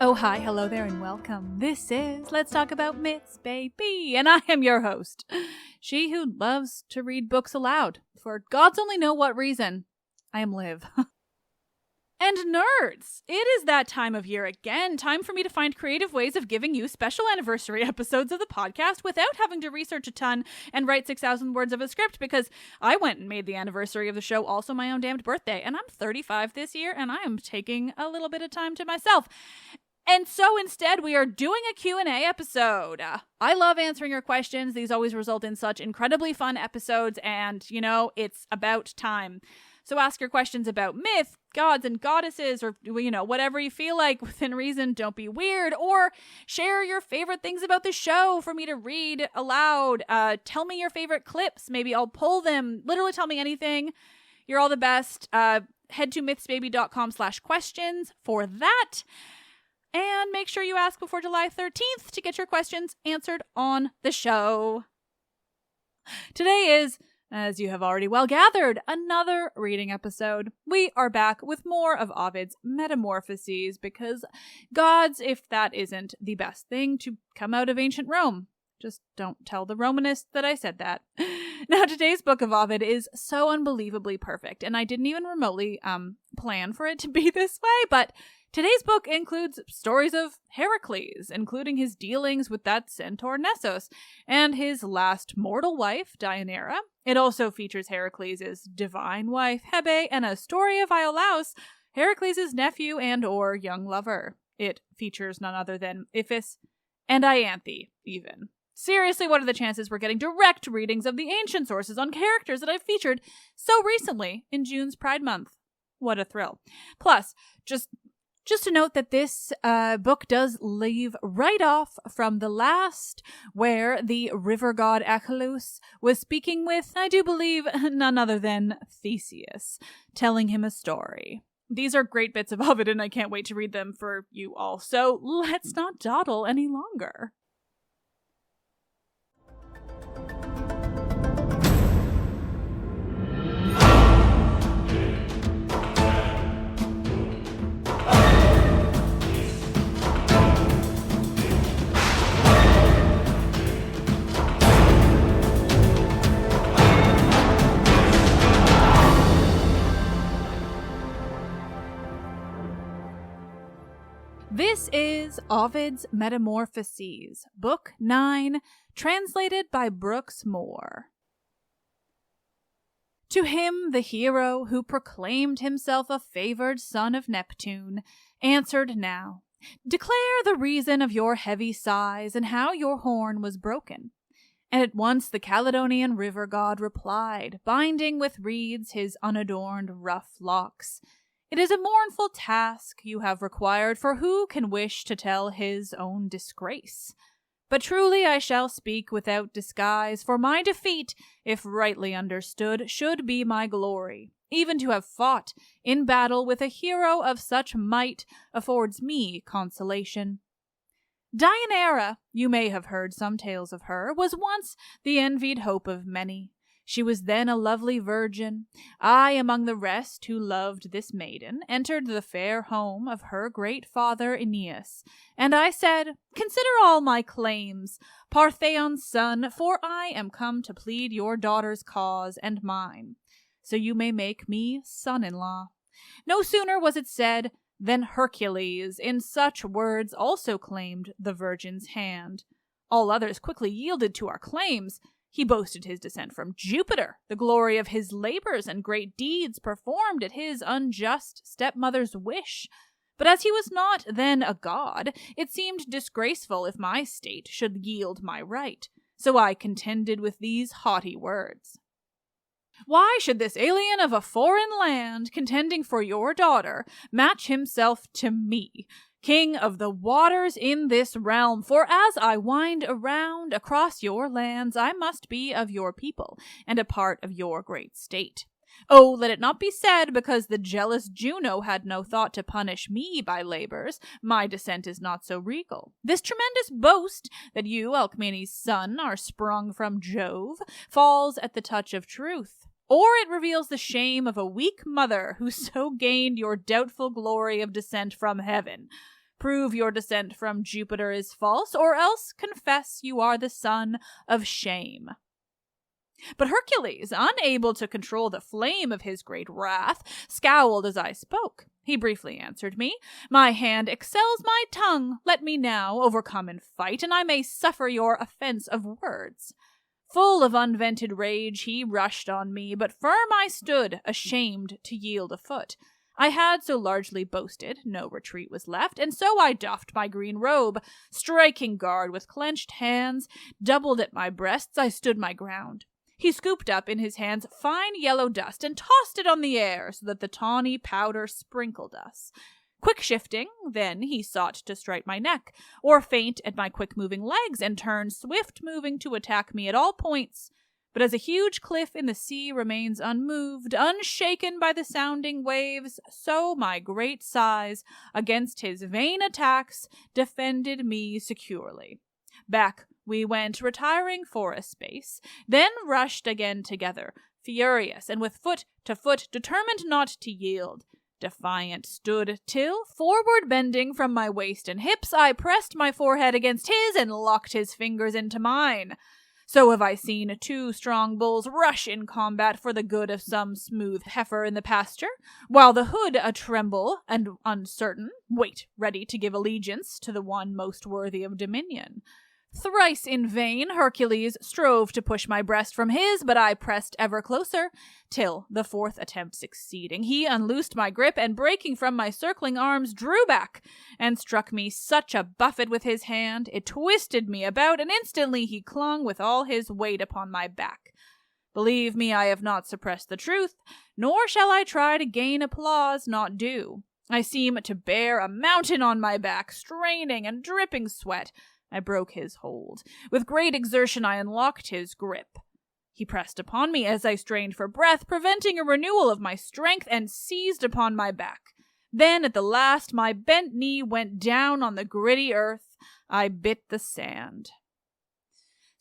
Oh, hi, hello there, and welcome. This is Let's Talk About Myths, baby, and I am your host, she who loves to read books aloud, for God's only know what reason. I am Liv. And nerds, it is that time of year again, time for me to find creative ways of giving you special anniversary episodes of the podcast without having to research a ton and write 6,000 words of a script, because I went and made the anniversary of the show also my own damned birthday, and I'm 35 this year, and I am taking a little bit of time to myself. And so instead, we are doing a Q&A episode. I love answering your questions. These always result in such incredibly fun episodes, and, you know, it's about time. So ask your questions about myth, gods and goddesses, or, you know, whatever you feel like within reason. Don't be weird. Or share your favorite things about the show for me to read aloud. Tell me your favorite clips. Maybe I'll pull them. Literally tell me anything. You're all the best. Head to mythsbaby.com/questions for that. And make sure you ask before July 13th to get your questions answered on the show. Today is, as you have already well gathered, another reading episode. We are back with more of Ovid's Metamorphoses, because gods, if that isn't the best thing to come out of ancient Rome. Just don't tell the Romanists that I said that. Now, today's book of Ovid is so unbelievably perfect, and I didn't even remotely plan for it to be this way, but today's book includes stories of Heracles, including his dealings with that centaur Nessos, and his last mortal wife, Deianira. It also features Heracles' divine wife, Hebe, and a story of Iolaus, Heracles' nephew and or young lover. It features none other than Iphis and Ianthe, even. Seriously, what are the chances we're getting direct readings of the ancient sources on characters that I've featured so recently in June's Pride Month? What a thrill. Plus, just to note that this book does leave right off from the last, where the river god Achelous was speaking with, I do believe, none other than Theseus, telling him a story. These are great bits of Ovid, and I can't wait to read them for you all, so let's not dawdle any longer. This is Ovid's Metamorphoses, Book 9, translated by Brooks Moore. To him the hero who proclaimed himself a favored son of Neptune answered now, "Declare the reason of your heavy sighs and how your horn was broken." And at once the Caledonian river god replied, binding with reeds his unadorned rough locks, "It is a mournful task you have required, for who can wish to tell his own disgrace? But truly I shall speak without disguise, for my defeat, if rightly understood, should be my glory. Even to have fought in battle with a hero of such might affords me consolation. Deianira, you may have heard some tales of her, was once the envied hope of many. She was then a lovely virgin. I, among the rest who loved this maiden, entered the fair home of her great father Aeneas, and I said, "Consider all my claims, Partheon's son, for I am come to plead your daughter's cause and mine, so you may make me son-in-law." No sooner was it said than Hercules in such words also claimed the virgin's hand. All others quickly yielded to our claims. He boasted his descent from Jupiter, the glory of his labors and great deeds performed at his unjust stepmother's wish. But as he was not then a god, it seemed disgraceful if my state should yield my right. So I contended with these haughty words. Why should this alien of a foreign land, contending for your daughter, match himself to me? king of the waters in this realm. For as I wind around across your lands, I must be of your people and a part of your great state. Oh, let it not be said, because the jealous Juno had no thought to punish me by labors, my descent is not so regal. This tremendous boast, that you, Alcmene's son, are sprung from Jove, falls at the touch of truth. Or it reveals the shame of a weak mother who so gained your doubtful glory of descent from heaven. Prove your descent from Jupiter is false, or else confess you are the son of shame. But Hercules, unable to control the flame of his great wrath, scowled as I spoke. He briefly answered me, "My hand excels my tongue. Let me now overcome in fight, and I may suffer your offense of words." Full of unvented rage, he rushed on me, but firm I stood, ashamed to yield a foot. I had so largely boasted, no retreat was left, and so I doffed my green robe. Striking guard with clenched hands, doubled at my breasts, I stood my ground. He scooped up in his hands fine yellow dust and tossed it on the air so that the tawny powder sprinkled us. Quick shifting, then he sought to strike my neck, or feint at my quick-moving legs, and turn swift-moving to attack me at all points. But as a huge cliff in the sea remains unmoved, unshaken by the sounding waves, so my great size, against his vain attacks, defended me securely. Back we went, retiring for a space, then rushed again together, furious, and with foot to foot, determined not to yield. Defiant stood, till, forward bending from my waist and hips, I pressed my forehead against his and locked his fingers into mine. So have I seen two strong bulls rush in combat for the good of some smooth heifer in the pasture, while the hood a-tremble and uncertain, wait ready to give allegiance to the one most worthy of dominion. Thrice in vain Hercules strove to push my breast from his, but I pressed ever closer, till, the fourth attempt succeeding, he unloosed my grip, and breaking from my circling arms, drew back, and struck me such a buffet with his hand, it twisted me about, and instantly he clung with all his weight upon my back. Believe me, I have not suppressed the truth, nor shall I try to gain applause not due. I seem to bear a mountain on my back, straining and dripping sweat. I broke his hold. With great exertion I unlocked his grip. He pressed upon me as I strained for breath, preventing a renewal of my strength, and seized upon my back. Then, at the last, my bent knee went down on the gritty earth. I bit the sand.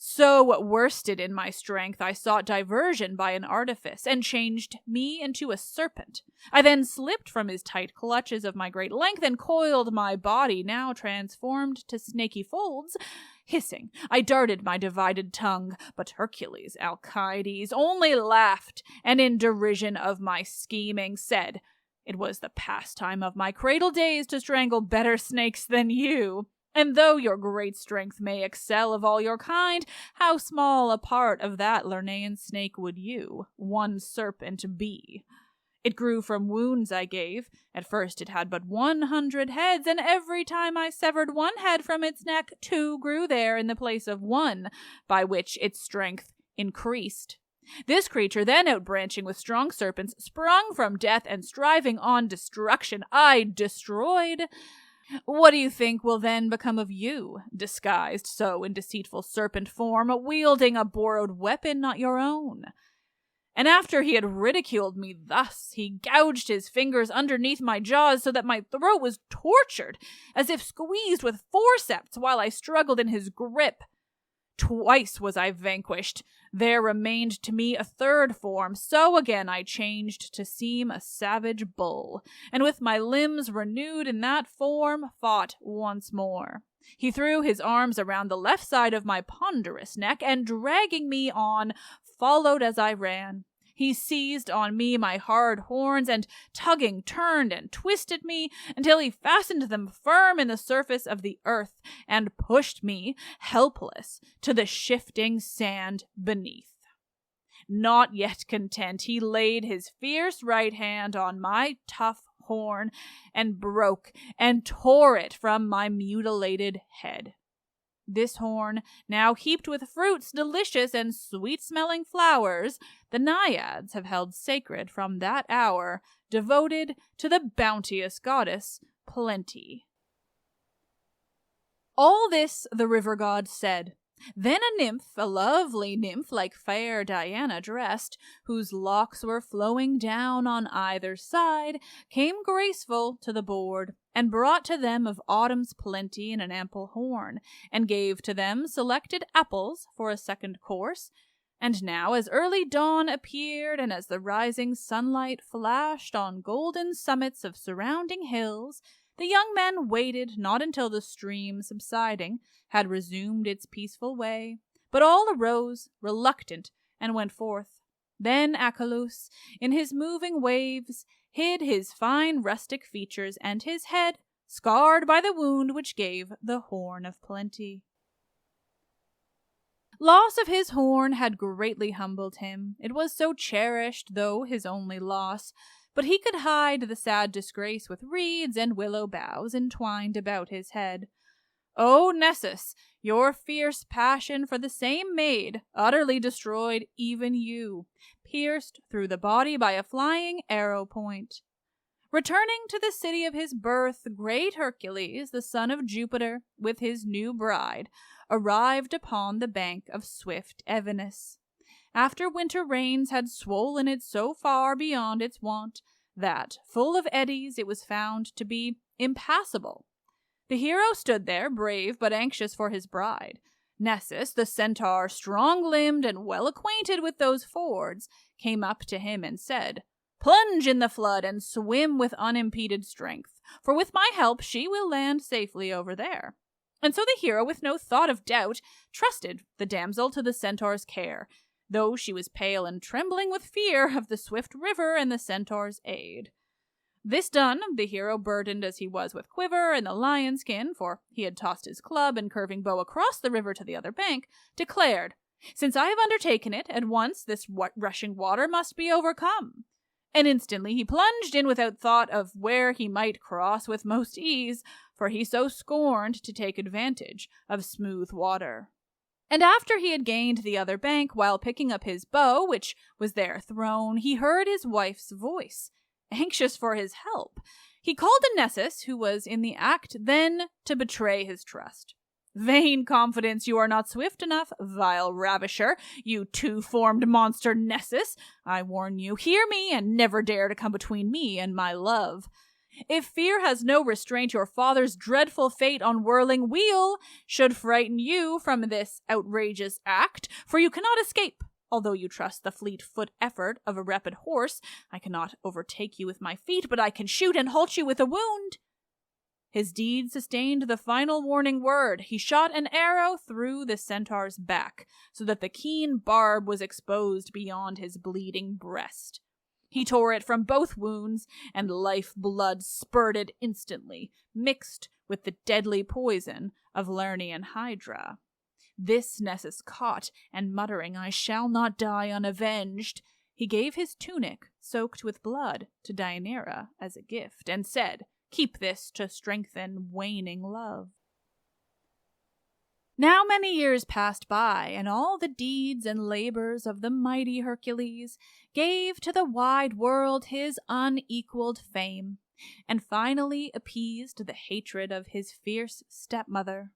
So worsted in my strength, I sought diversion by an artifice, and changed me into a serpent. I then slipped from his tight clutches of my great length, and coiled my body, now transformed to snaky folds. Hissing, I darted my divided tongue, but Hercules, Alcides, only laughed, and in derision of my scheming said, "It was the pastime of my cradle days to strangle better snakes than you. And though your great strength may excel of all your kind, how small a part of that Lernaean snake would you, one serpent, be? It grew from wounds I gave. At first it had but 100 heads, and every time I severed one head from its neck, 2 grew there in the place of 1, by which its strength increased. This creature then, outbranching with strong serpents, sprung from death, and striving on destruction, I destroyed. What do you think will then become of you, disguised so in deceitful serpent form, wielding a borrowed weapon not your own?" And after he had ridiculed me thus, he gouged his fingers underneath my jaws so that my throat was tortured, as if squeezed with forceps while I struggled in his grip. Twice was I vanquished. There remained to me a third form, so again I changed to seem a savage bull, and with my limbs renewed in that form, fought once more. He threw his arms around the left side of my ponderous neck, and dragging me on, followed as I ran. He seized on me my hard horns, and tugging turned and twisted me until he fastened them firm in the surface of the earth, and pushed me, helpless, to the shifting sand beneath. Not yet content, he laid his fierce right hand on my tough horn, and broke and tore it from my mutilated head. This horn, now heaped with fruits delicious and sweet-smelling flowers, the Naiads have held sacred from that hour, devoted to the bounteous goddess Plenty. All this the river god said. Then a nymph, a lovely nymph like fair Diana dressed, whose locks were flowing down on either side, came graceful to the board, and brought to them of autumn's plenty in an ample horn, and gave to them selected apples for a second course. And now, as early dawn appeared, and as the rising sunlight flashed on golden summits of surrounding hills, the young men waited not until the stream, subsiding, had resumed its peaceful way, but all arose, reluctant, and went forth. Then Achelous, in his moving waves, hid his fine rustic features and his head, scarred by the wound which gave the horn of plenty. Loss of his horn had greatly humbled him. It was so cherished, though his only loss, but he could hide the sad disgrace with reeds and willow boughs entwined about his head. O Nessus, your fierce passion for the same maid utterly destroyed even you, pierced through the body by a flying arrow point. Returning to the city of his birth, great Hercules, the son of Jupiter, with his new bride, arrived upon the bank of swift Evenus, after winter rains had swollen it so far beyond its wont that, full of eddies, it was found to be impassable. The hero stood there, brave but anxious for his bride. Nessus, the centaur, strong-limbed and well acquainted with those fords, came up to him and said, "Plunge in the flood and swim with unimpeded strength, for with my help she will land safely over there." And so the hero, with no thought of doubt, trusted the damsel to the centaur's care, though she was pale and trembling with fear of the swift river and the centaur's aid. This done, the hero, burdened as he was with quiver and the lion skin, for he had tossed his club and curving bow across the river to the other bank, declared, "Since I have undertaken it, at once this rushing water must be overcome." And instantly he plunged in without thought of where he might cross with most ease, for he so scorned to take advantage of smooth water. And after he had gained the other bank, while picking up his bow, which was there thrown, he heard his wife's voice, anxious for his help. He called to Nessus, who was in the act then to betray his trust. "Vain confidence, you are not swift enough, vile ravisher, you two-formed monster Nessus. I warn you, hear me, and never dare to come between me and my love. If fear has no restraint, your father's dreadful fate on whirling wheel should frighten you from this outrageous act, for you cannot escape. Although you trust the fleet-foot effort of a rapid horse, I cannot overtake you with my feet, but I can shoot and halt you with a wound." His deed sustained the final warning word. He shot an arrow through the centaur's back, so that the keen barb was exposed beyond his bleeding breast. He tore it from both wounds, and life-blood spurted instantly, mixed with the deadly poison of Lernaean hydra. This Nessus caught, and muttering, "I shall not die unavenged," he gave his tunic, soaked with blood, to Deianira as a gift, and said, "Keep this to strengthen waning love." Now many years passed by, and all the deeds and labors of the mighty Hercules gave to the wide world his unequaled fame, and finally appeased the hatred of his fierce stepmother.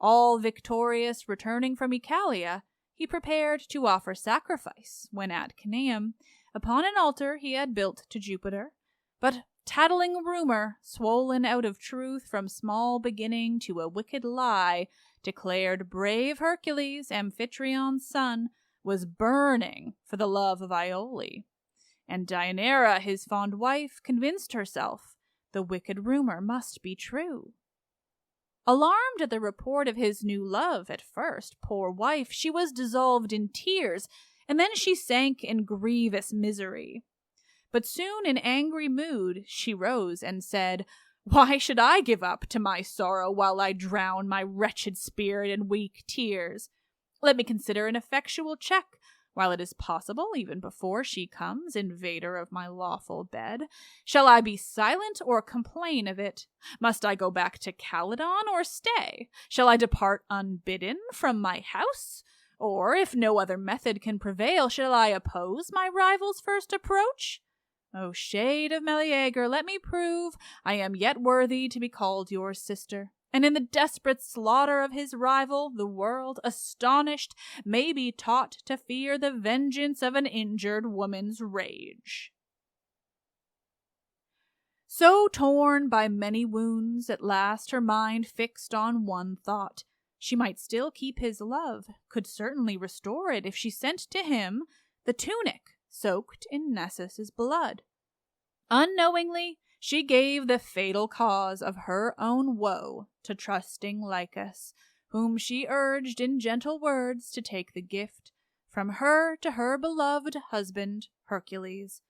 All victorious, returning from Oechalia, he prepared to offer sacrifice, when at Cannaeum, upon an altar he had built to Jupiter. But tattling rumor, swollen out of truth from small beginning to a wicked lie, declared brave Hercules, Amphitrion's son, was burning for the love of Iole. And Deianira, his fond wife, convinced herself the wicked rumor must be true. Alarmed at the report of his new love at first, poor wife, she was dissolved in tears, and then she sank in grievous misery. But soon in angry mood she rose and said, "Why should I give up to my sorrow while I drown my wretched spirit in weak tears? Let me consider an effectual check, while it is possible, even before she comes, invader of my lawful bed. Shall I be silent or complain of it? Must I go back to Calydon or stay? Shall I depart unbidden from my house? Or, if no other method can prevail, shall I oppose my rival's first approach? O shade of Meleager, let me prove I am yet worthy to be called your sister, And in the desperate slaughter of his rival, the world, astonished, may be taught to fear the vengeance of an injured woman's rage. So torn by many wounds, at last her mind fixed on one thought. She might still keep his love, could certainly restore it if she sent to him the tunic soaked in Nessus's blood. Unknowingly, she gave the fatal cause of her own woe to trusting Lycus, whom she urged in gentle words to take the gift from her to her beloved husband, Hercules.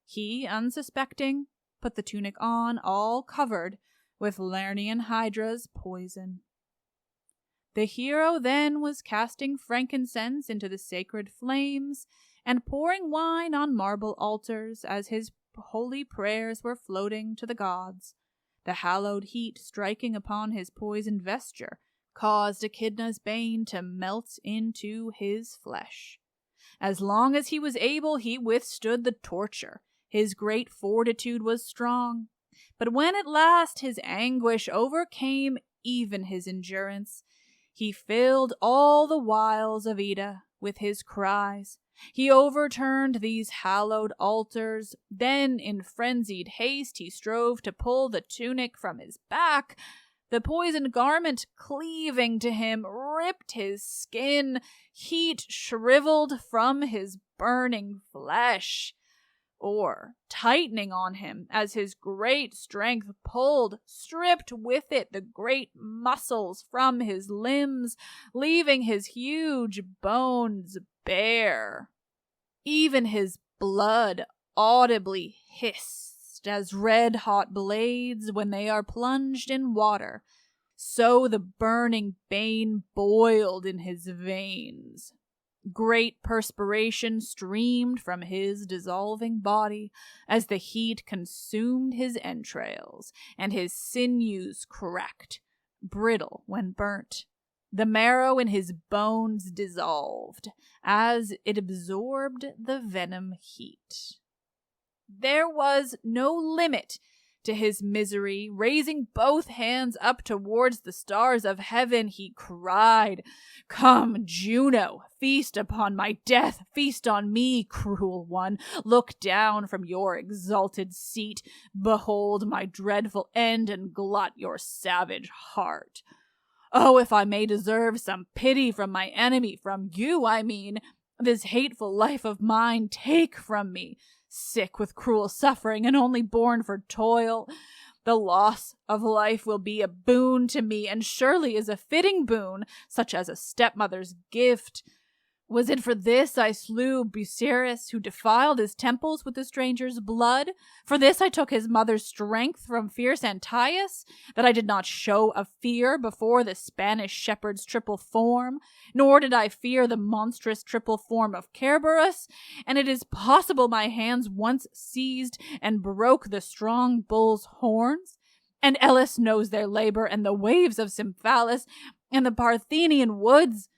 He, unsuspecting, put the tunic on, all covered with Lernaean Hydra's poison. The hero then was casting frankincense into the sacred flames and pouring wine on marble altars as his holy prayers were floating to the gods. The hallowed heat striking upon his poisoned vesture caused Echidna's bane to melt into his flesh. As long as he was able, he withstood the torture. His great fortitude was strong. But when at last his anguish overcame even his endurance, he filled all the wiles of Ida with his cries. He overturned these hallowed altars. Then, in frenzied haste, he strove to pull the tunic from his back. The poisoned garment, cleaving to him, ripped his skin. Heat shriveled from his burning flesh. Or, tightening on him as his great strength pulled, stripped with it the great muscles from his limbs, leaving his huge bones bare. Even his blood audibly hissed as red-hot blades when they are plunged in water. So the burning bane boiled in his veins. Great perspiration streamed from his dissolving body as the heat consumed his entrails, and his sinews cracked, brittle when burnt. The marrow in his bones dissolved as it absorbed the venom heat. There was no limit to his misery. Raising both hands up towards the stars of heaven, he cried, "Come, Juno, feast upon my death, feast on me, cruel one. Look down from your exalted seat, behold my dreadful end, and glut your savage heart. Oh, if I may deserve some pity from my enemy, from you, I mean, this hateful life of mine take from me. Sick with cruel suffering and only born for toil, the loss of life will be a boon to me, and surely is a fitting boon, such as a stepmother's gift. Was it for this I slew Busiris, who defiled his temples with the stranger's blood? For this I took his mother's strength from fierce Antaeus, that I did not show a fear before the Spanish shepherd's triple form, nor did I fear the monstrous triple form of Cerberus, and it is possible my hands once seized and broke the strong bull's horns? And Elis knows their labor, and the waves of Symphalis, and the Parthenian woods.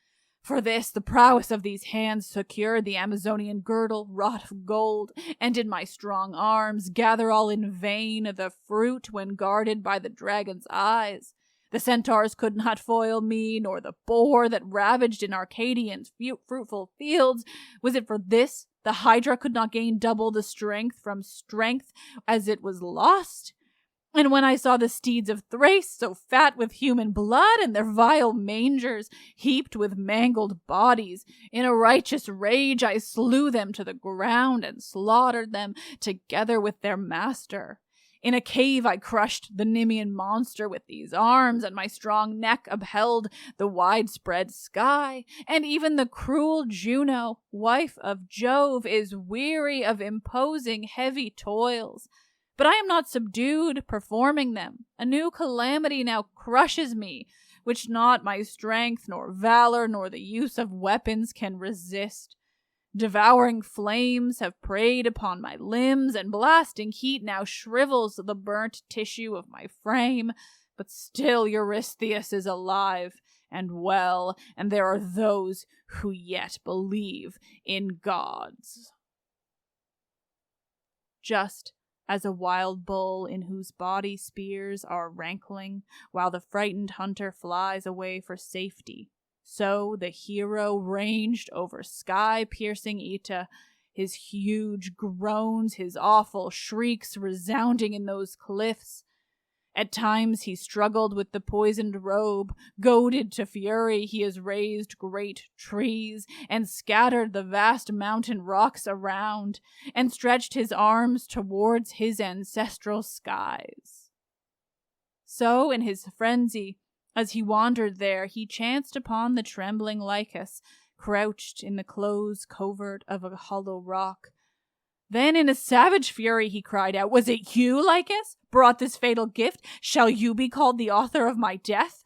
For this, the prowess of these hands secured the Amazonian girdle, wrought of gold, and in my strong arms gather all in vain the fruit when guarded by the dragon's eyes. The centaurs could not foil me, nor the boar that ravaged in Arcadian's fruitful fields. Was it for this the Hydra could not gain double the strength from strength as it was lost? And when I saw the steeds of Thrace, so fat with human blood, and their vile mangers heaped with mangled bodies, in a righteous rage I slew them to the ground and slaughtered them together with their master. In a cave I crushed the Nemean monster with these arms, and my strong neck upheld the widespread sky. And even the cruel Juno, wife of Jove, is weary of imposing heavy toils. But I am not subdued performing them. A new calamity now crushes me, which not my strength, nor valor, nor the use of weapons can resist. Devouring flames have preyed upon my limbs, and blasting heat now shrivels the burnt tissue of my frame. But still Eurystheus is alive and well, and there are those who yet believe in gods." Just as a wild bull in whose body spears are rankling, while the frightened hunter flies away for safety. So the hero ranged over sky-piercing Ita, his huge groans, his awful shrieks resounding in those cliffs. At times he struggled with the poisoned robe. Goaded to fury, he has raised great trees and scattered the vast mountain rocks around, and stretched his arms towards his ancestral skies. So, in his frenzy, as he wandered there, he chanced upon the trembling Lycus, crouched in the closed covert of a hollow rock. Then in a savage fury he cried out, "Was it you, Lycus, brought this fatal gift? Shall you be called the author of my death?"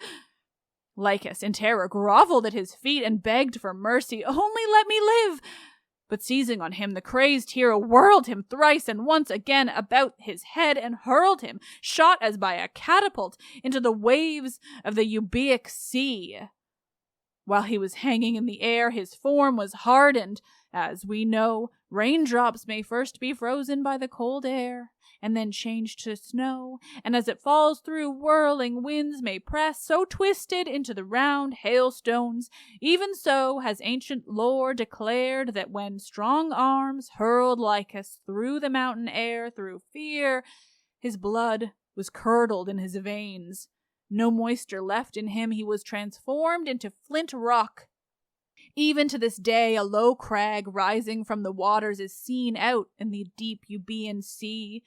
Lycus, in terror, groveled at his feet and begged for mercy. "Only let me live!" But seizing on him, the crazed hero whirled him thrice and once again about his head and hurled him, shot as by a catapult, into the waves of the Euboean Sea. While he was hanging in the air, his form was hardened. As we know, raindrops may first be frozen by the cold air, and then change to snow, and as it falls through, whirling winds may press, so twisted into the round hailstones. Even so has ancient lore declared that when strong arms hurled Lycus through the mountain air through fear, his blood was curdled in his veins. No moisture left in him, he was transformed into flint rock. Even to this day, a low crag rising from the waters is seen out in the deep Euboean Sea,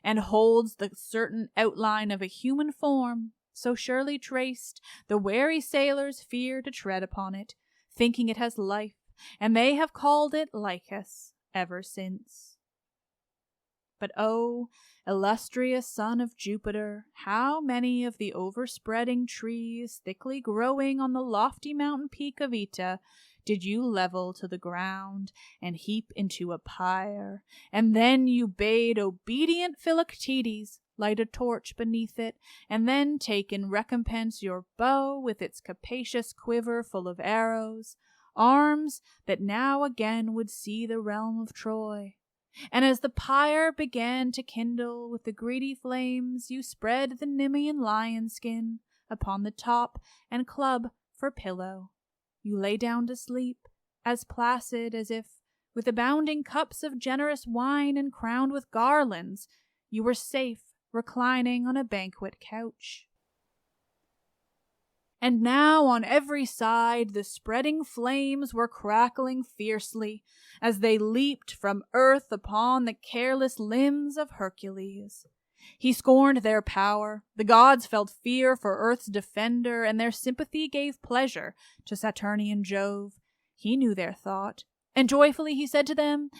and holds the certain outline of a human form, so surely traced, the wary sailors fear to tread upon it, thinking it has life, and they have called it Lycus ever since. But oh, illustrious son of Jupiter, how many of the overspreading trees thickly growing on the lofty mountain peak of Ita did you level to the ground and heap into a pyre, and then you bade obedient Philoctetes light a torch beneath it, and then take in recompense your bow with its capacious quiver full of arrows, arms that now again would see the realm of Troy. And as the pyre began to kindle with the greedy flames, you spread the Nemean lion skin upon the top and club for pillow. You lay down to sleep, as placid as if, with abounding cups of generous wine and crowned with garlands, you were safe reclining on a banquet couch. And now on every side the spreading flames were crackling fiercely as they leaped from earth upon the careless limbs of Hercules. He scorned their power. The gods felt fear for Earth's defender, and their sympathy gave pleasure to Saturnian Jove. He knew their thought, and joyfully he said to them,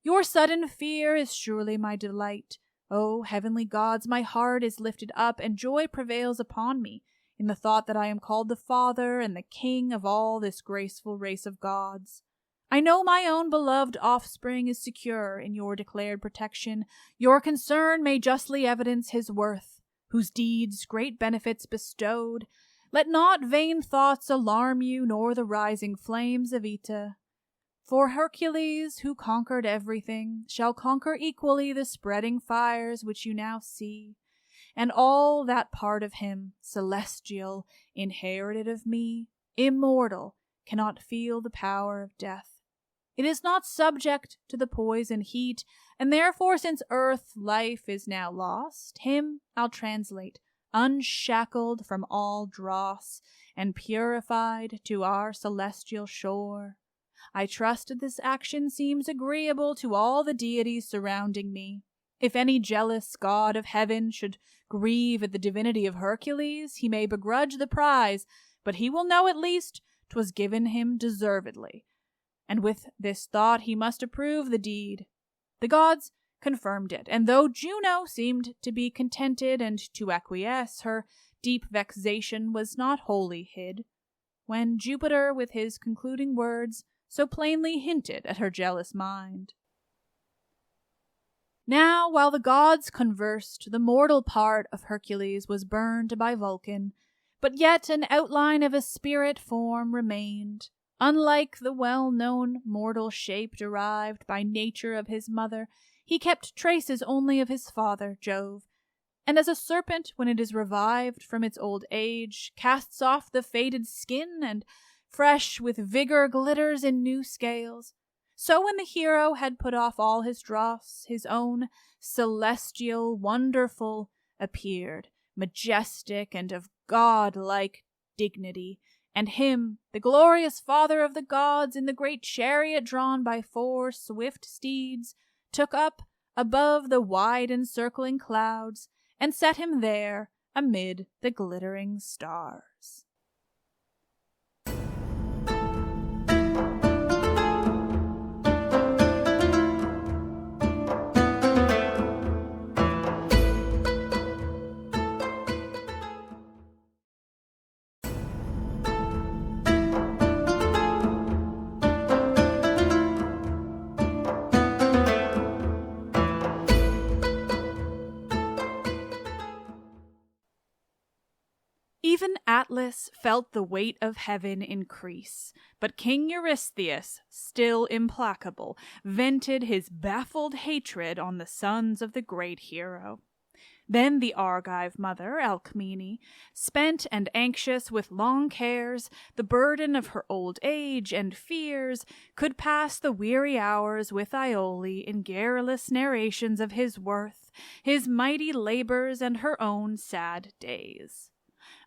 "Your sudden fear is surely my delight. O heavenly gods, my heart is lifted up, and joy prevails upon me in the thought that I am called the father and the king of all this graceful race of gods. I know my own beloved offspring is secure in your declared protection. Your concern may justly evidence his worth, whose deeds great benefits bestowed. Let not vain thoughts alarm you, nor the rising flames of Ita. For Hercules, who conquered everything, shall conquer equally the spreading fires which you now see, and all that part of him, celestial, inherited of me, immortal, cannot feel the power of death. It is not subject to the poison heat, and therefore, since earth life is now lost, him I'll translate, unshackled from all dross, and purified to our celestial shore. I trust that this action seems agreeable to all the deities surrounding me. If any jealous god of heaven should grieve at the divinity of Hercules, he may begrudge the prize, but he will know at least 'twas given him deservedly. And with this thought he must approve the deed. The gods confirmed it, and though Juno seemed to be contented and to acquiesce, her deep vexation was not wholly hid, when Jupiter with his concluding words so plainly hinted at her jealous mind. Now, while the gods conversed, the mortal part of Hercules was burned by Vulcan, but yet an outline of a spirit form remained. Unlike the well-known mortal shape derived by nature of his mother, He kept traces only of his father, Jove, and as a serpent, when it is revived from its old age, casts off the faded skin and, fresh with vigor, glitters in new scales, so when the hero had put off all his dross, his own celestial, wonderful, appeared, majestic and of god-like dignity, and him, the glorious father of the gods, in the great chariot drawn by 4 swift steeds, took up above the wide encircling clouds, and set him there amid the glittering stars. Even Atlas felt the weight of heaven increase, but King Eurystheus, still implacable, vented his baffled hatred on the sons of the great hero. Then the Argive mother, Alcmene, spent and anxious with long cares, the burden of her old age and fears, could pass the weary hours with Iole in garrulous narrations of his worth, his mighty labors, and her own sad days.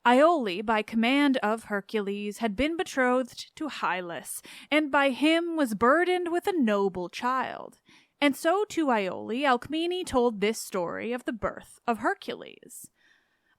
Iole, by command of Hercules, had been betrothed to Hylas, and by him was burdened with a noble child. And so to Iole, Alcmene told this story of the birth of Hercules.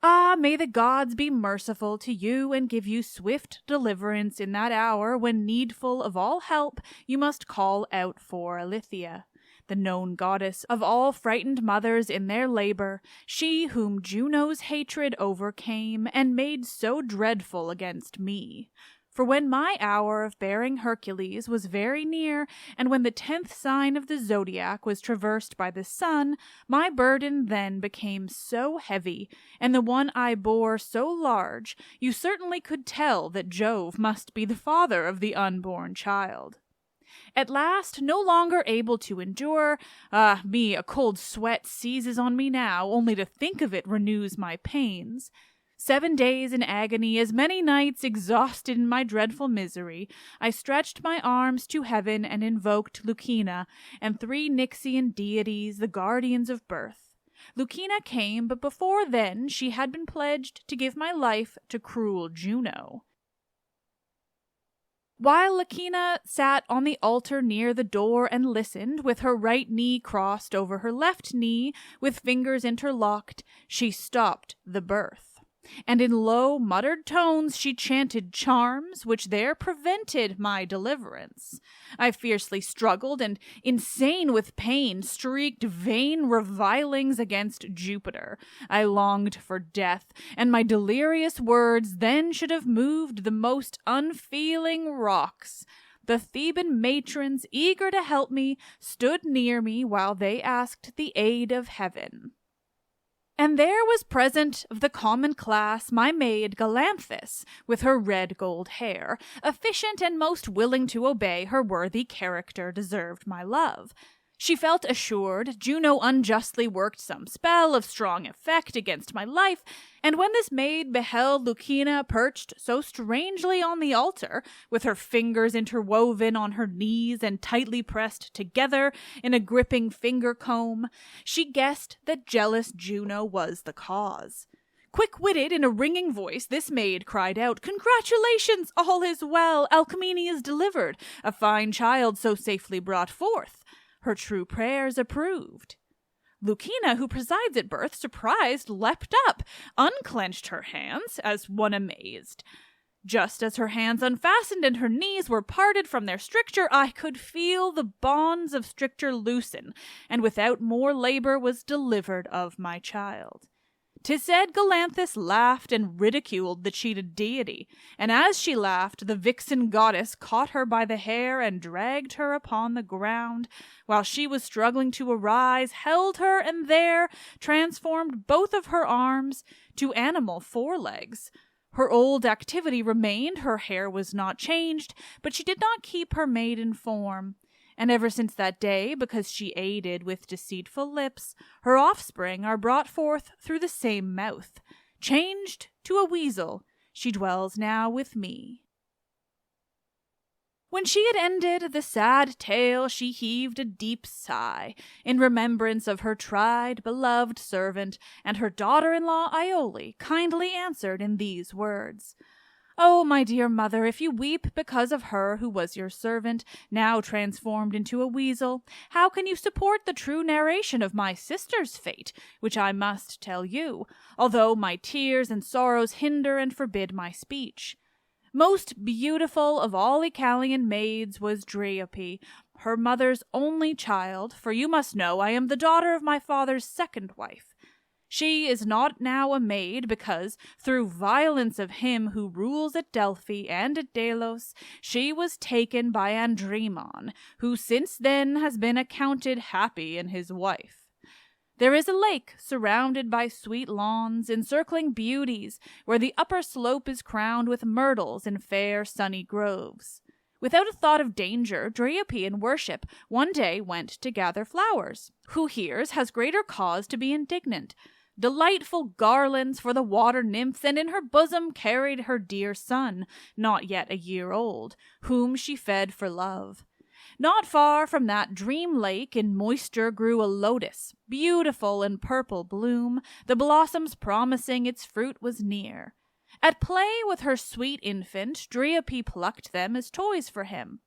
Ah, may the gods be merciful to you and give you swift deliverance in that hour when, needful of all help, you must call out for Eilithyia, the known goddess of all frightened mothers in their labor, she whom Juno's hatred overcame and made so dreadful against me. For when my hour of bearing Hercules was very near, and when the 10th sign of the zodiac was traversed by the sun, my burden then became so heavy, and the one I bore so large, you certainly could tell that Jove must be the father of the unborn child. At last, no longer able to endure, me, a cold sweat seizes on me now, only to think of it renews my pains. 7 days in agony, as many nights exhausted in my dreadful misery, I stretched my arms to heaven and invoked Lucina and 3 Nyxian deities, the guardians of birth. Lucina came, but before then she had been pledged to give my life to cruel Juno. While Lucina sat on the altar near the door and listened, with her right knee crossed over her left knee, with fingers interlocked, she stopped the birth. And in low, muttered tones she chanted charms which there prevented my deliverance. I fiercely struggled, and, insane with pain, shrieked vain revilings against Jupiter. I longed for death, and my delirious words then should have moved the most unfeeling rocks. The Theban matrons, eager to help me, stood near me while they asked the aid of heaven. And there was present of the common class my maid Galanthus, with her red gold hair, efficient and most willing to obey her worthy character deserved my love. She felt assured Juno unjustly worked some spell of strong effect against my life, and when this maid beheld Lucina perched so strangely on the altar, with her fingers interwoven on her knees and tightly pressed together in a gripping finger comb, she guessed that jealous Juno was the cause. Quick-witted, in a ringing voice, this maid cried out, "Congratulations! All is well! Alcmene is delivered, a fine child so safely brought forth." Her true prayers approved. Lucina, who presides at birth, surprised, leapt up, unclenched her hands, as one amazed. Just as her hands unfastened and her knees were parted from their stricture, I could feel the bonds of stricture loosen, and without more labor was delivered of my child. 'Tis said Galanthus laughed and ridiculed the cheated deity, and as she laughed, the vixen goddess caught her by the hair and dragged her upon the ground, while she was struggling to arise, held her, and there transformed both of her arms to animal forelegs. Her old activity remained, her hair was not changed, but she did not keep her maiden form. And ever since that day, because she aided with deceitful lips, her offspring are brought forth through the same mouth. Changed to a weasel, she dwells now with me. When she had ended the sad tale, she heaved a deep sigh, in remembrance of her tried, beloved servant, and her daughter-in-law Iole kindly answered in these words. "Oh, my dear mother, if you weep because of her who was your servant, now transformed into a weasel, how can you support the true narration of my sister's fate, which I must tell you, although my tears and sorrows hinder and forbid my speech? Most beautiful of all Icalian maids was Driope, her mother's only child, for you must know I am the daughter of my father's second wife. She is not now a maid because, through violence of him who rules at Delphi and at Delos, she was taken by Andremon, who since then has been accounted happy in his wife. There is a lake surrounded by sweet lawns, encircling beauties, where the upper slope is crowned with myrtles in fair sunny groves. Without a thought of danger, Driope in worship one day went to gather flowers. Who hears has greater cause to be indignant. Delightful garlands for the water nymphs, and in her bosom carried her dear son, not yet a year old, whom she fed for love. Not far from that dream lake in moisture grew a lotus, beautiful in purple bloom, the blossoms promising its fruit was near. At play with her sweet infant, Driope plucked them as toys for him.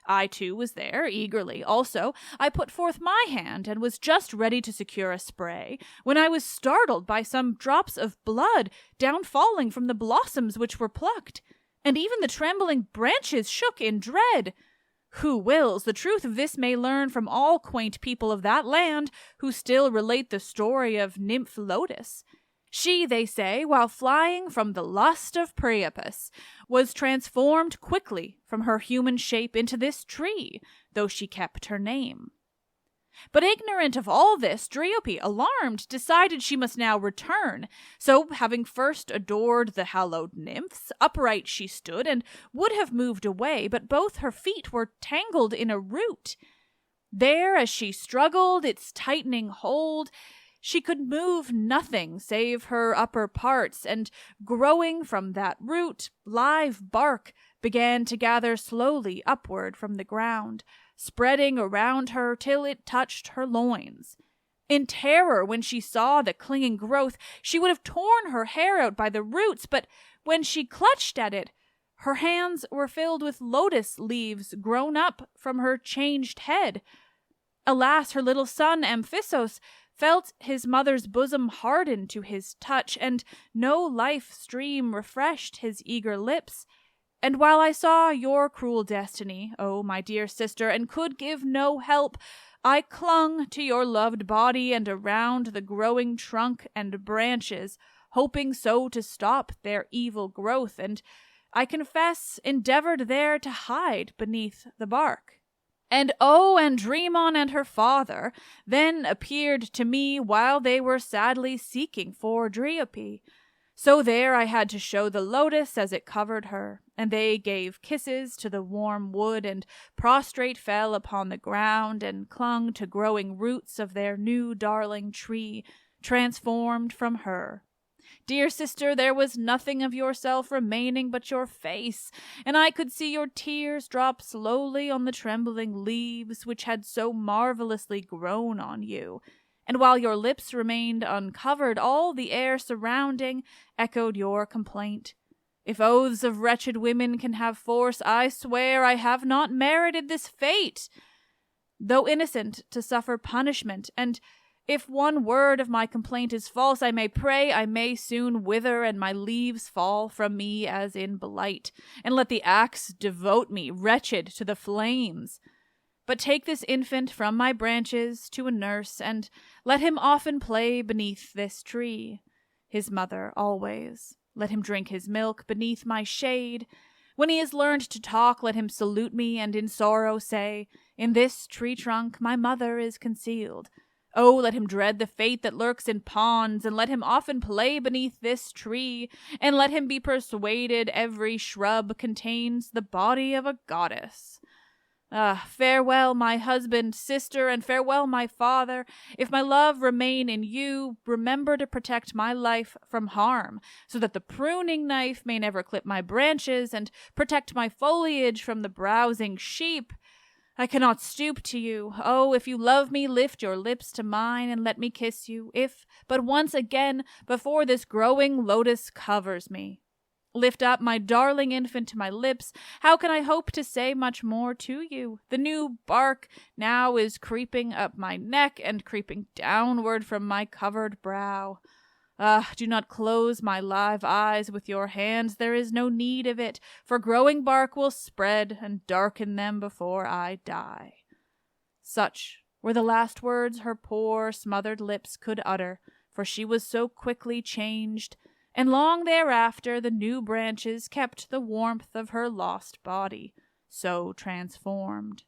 I too was there, eagerly. Also, I put forth my hand and was just ready to secure a spray, when I was startled by some drops of blood down falling from the blossoms which were plucked, and even the trembling branches shook in dread. Who wills the truth of this may learn from all quaint people of that land, who still relate the story of nymph Lotus. She, they say, while flying from the lust of Priapus, was transformed quickly from her human shape into this tree, though she kept her name. But ignorant of all this, Driope, alarmed, decided she must now return. So, having first adored the hallowed nymphs, upright she stood, and would have moved away, but both her feet were tangled in a root. There, as she struggled its tightening hold, she could move nothing save her upper parts, and growing from that root, live bark began to gather slowly upward from the ground, spreading around her till it touched her loins. In terror, when she saw the clinging growth, she would have torn her hair out by the roots, but when she clutched at it, her hands were filled with lotus leaves grown up from her changed head. Alas, her little son Amphissos felt his mother's bosom harden to his touch, and no life stream refreshed his eager lips. And while I saw your cruel destiny, O my dear sister, and could give no help, I clung to your loved body and around the growing trunk and branches, hoping so to stop their evil growth, and, I confess, endeavored there to hide beneath the bark. And Andremon and her father then appeared to me while they were sadly seeking for Driope. So there I had to show the lotus as it covered her, and they gave kisses to the warm wood, and prostrate fell upon the ground, and clung to growing roots of their new darling tree, transformed from her. Dear sister, there was nothing of yourself remaining but your face, and I could see your tears drop slowly on the trembling leaves which had so marvelously grown on you. And while your lips remained uncovered, all the air surrounding echoed your complaint. If oaths of wretched women can have force, I swear I have not merited this fate, though innocent, to suffer punishment, and if one word of my complaint is false, I may pray I may soon wither, and my leaves fall from me as in blight, and let the axe devote me, wretched, to the flames. But take this infant from my branches to a nurse, and let him often play beneath this tree. His mother always. Let him drink his milk beneath my shade. When he has learned to talk, let him salute me, and in sorrow say, In this tree trunk my mother is concealed. Oh, let him dread the fate that lurks in ponds, and let him often play beneath this tree, and let him be persuaded every shrub contains the body of a goddess. Farewell, my husband, sister, and farewell, my father. If my love remain in you, remember to protect my life from harm, so that the pruning knife may never clip my branches, and protect my foliage from the browsing sheep. I cannot stoop to you. Oh, if you love me, lift your lips to mine, and let me kiss you, if but once again, before this growing lotus covers me. Lift up my darling infant to my lips. How can I hope to say much more to you? The new bark now is creeping up my neck and creeping downward from my covered brow. Do not close my live eyes with your hands. There is no need of it, for growing bark will spread and darken them before I die. Such were the last words her poor smothered lips could utter, for she was so quickly changed, and long thereafter the new branches kept the warmth of her lost body, so transformed.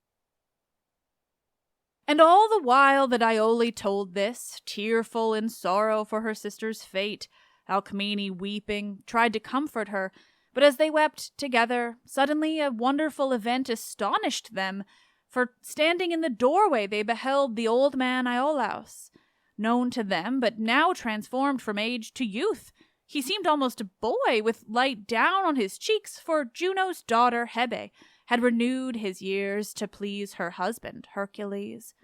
And all the while that Iole told this, tearful in sorrow for her sister's fate, Alcmene, weeping, tried to comfort her, but as they wept together, suddenly a wonderful event astonished them, for standing in the doorway they beheld the old man Iolaus, known to them, but now transformed from age to youth. He seemed almost a boy, with light down on his cheeks, for Juno's daughter Hebe had renewed his years to please her husband, Hercules.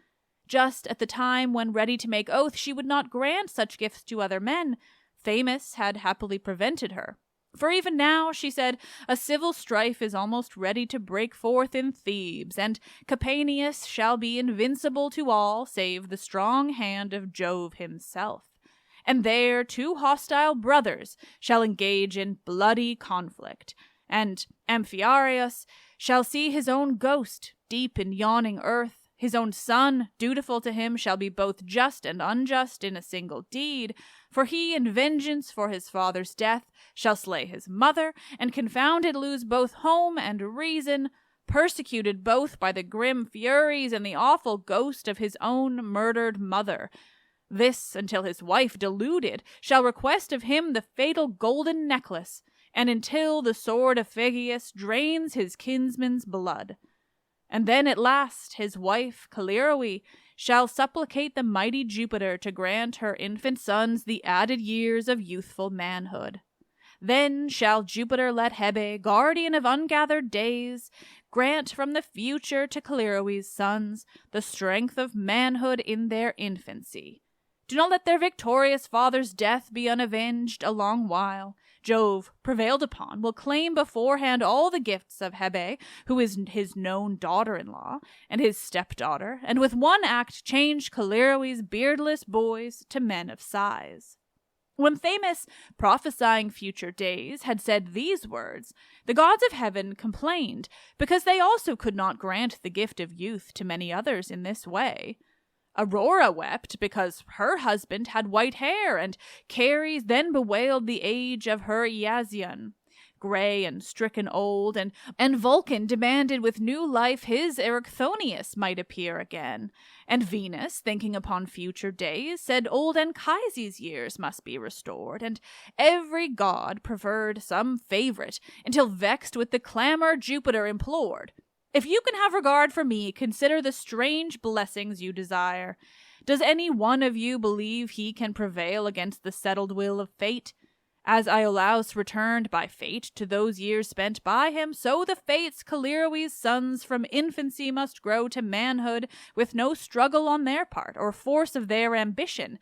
Just at the time when ready to make oath she would not grant such gifts to other men, Themis had happily prevented her. For even now, she said, a civil strife is almost ready to break forth in Thebes, and Capaneus shall be invincible to all save the strong hand of Jove himself. And there 2 hostile brothers shall engage in bloody conflict, and Amphiaraus shall see his own ghost deep in yawning earth. His own son, dutiful to him, shall be both just and unjust in a single deed, for he in vengeance for his father's death shall slay his mother, and confounded lose both home and reason, persecuted both by the grim Furies and the awful ghost of his own murdered mother. This until his wife, deluded, shall request of him the fatal golden necklace, and until the sword of Phegeus drains his kinsman's blood. And then at last his wife, Callirrhoe, shall supplicate the mighty Jupiter to grant her infant sons the added years of youthful manhood. Then shall Jupiter let Hebe, guardian of ungathered days, grant from the future to Callirrhoe's sons the strength of manhood in their infancy. Do not let their victorious father's death be unavenged a long while. Jove, prevailed upon, will claim beforehand all the gifts of Hebe, who is his known daughter-in-law, and his stepdaughter, and with one act change Callirrhoe's beardless boys to men of size. When Themis, prophesying future days, had said these words, the gods of heaven complained, because they also could not grant the gift of youth to many others in this way. Aurora wept because her husband had white hair, and Ceres then bewailed the age of her Iasion, gray and stricken old, and Vulcan demanded with new life his Erichthonius might appear again, and Venus, thinking upon future days, said old Anchises' years must be restored, and every god preferred some favorite, until vexed with the clamor Jupiter implored. If you can have regard for me, consider the strange blessings you desire. Does any one of you believe he can prevail against the settled will of fate? As Iolaus returned by fate to those years spent by him, so the fates Callirrhoe's sons from infancy must grow to manhood with no struggle on their part or force of their ambition.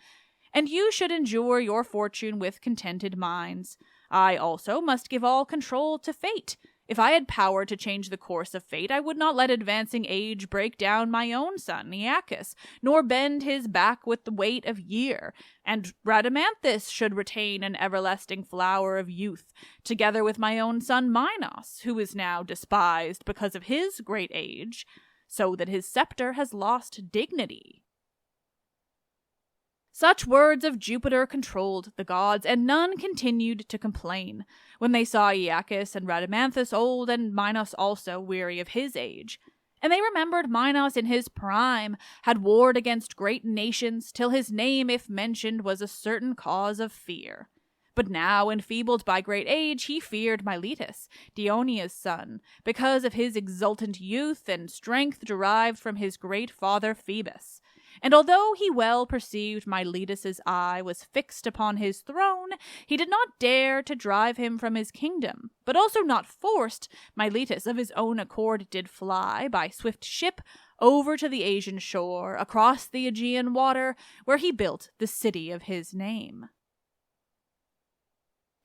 And you should endure your fortune with contented minds. I also must give all control to fate. If I had power to change the course of fate, I would not let advancing age break down my own son, Aeacus, nor bend his back with the weight of year, and Rhadamanthus should retain an everlasting flower of youth, together with my own son Minos, who is now despised because of his great age, so that his scepter has lost dignity. Such words of Jupiter controlled the gods, and none continued to complain, when they saw Aeacus and Rhadamanthus old, and Minos also weary of his age. And they remembered Minos in his prime had warred against great nations, till his name, if mentioned, was a certain cause of fear. But now, enfeebled by great age, he feared Miletus, Dionea's son, because of his exultant youth and strength derived from his great father Phoebus. And although he well perceived Miletus's eye was fixed upon his throne, he did not dare to drive him from his kingdom, but also not forced. Miletus of his own accord did fly by swift ship over to the Asian shore, across the Aegean water, where he built the city of his name.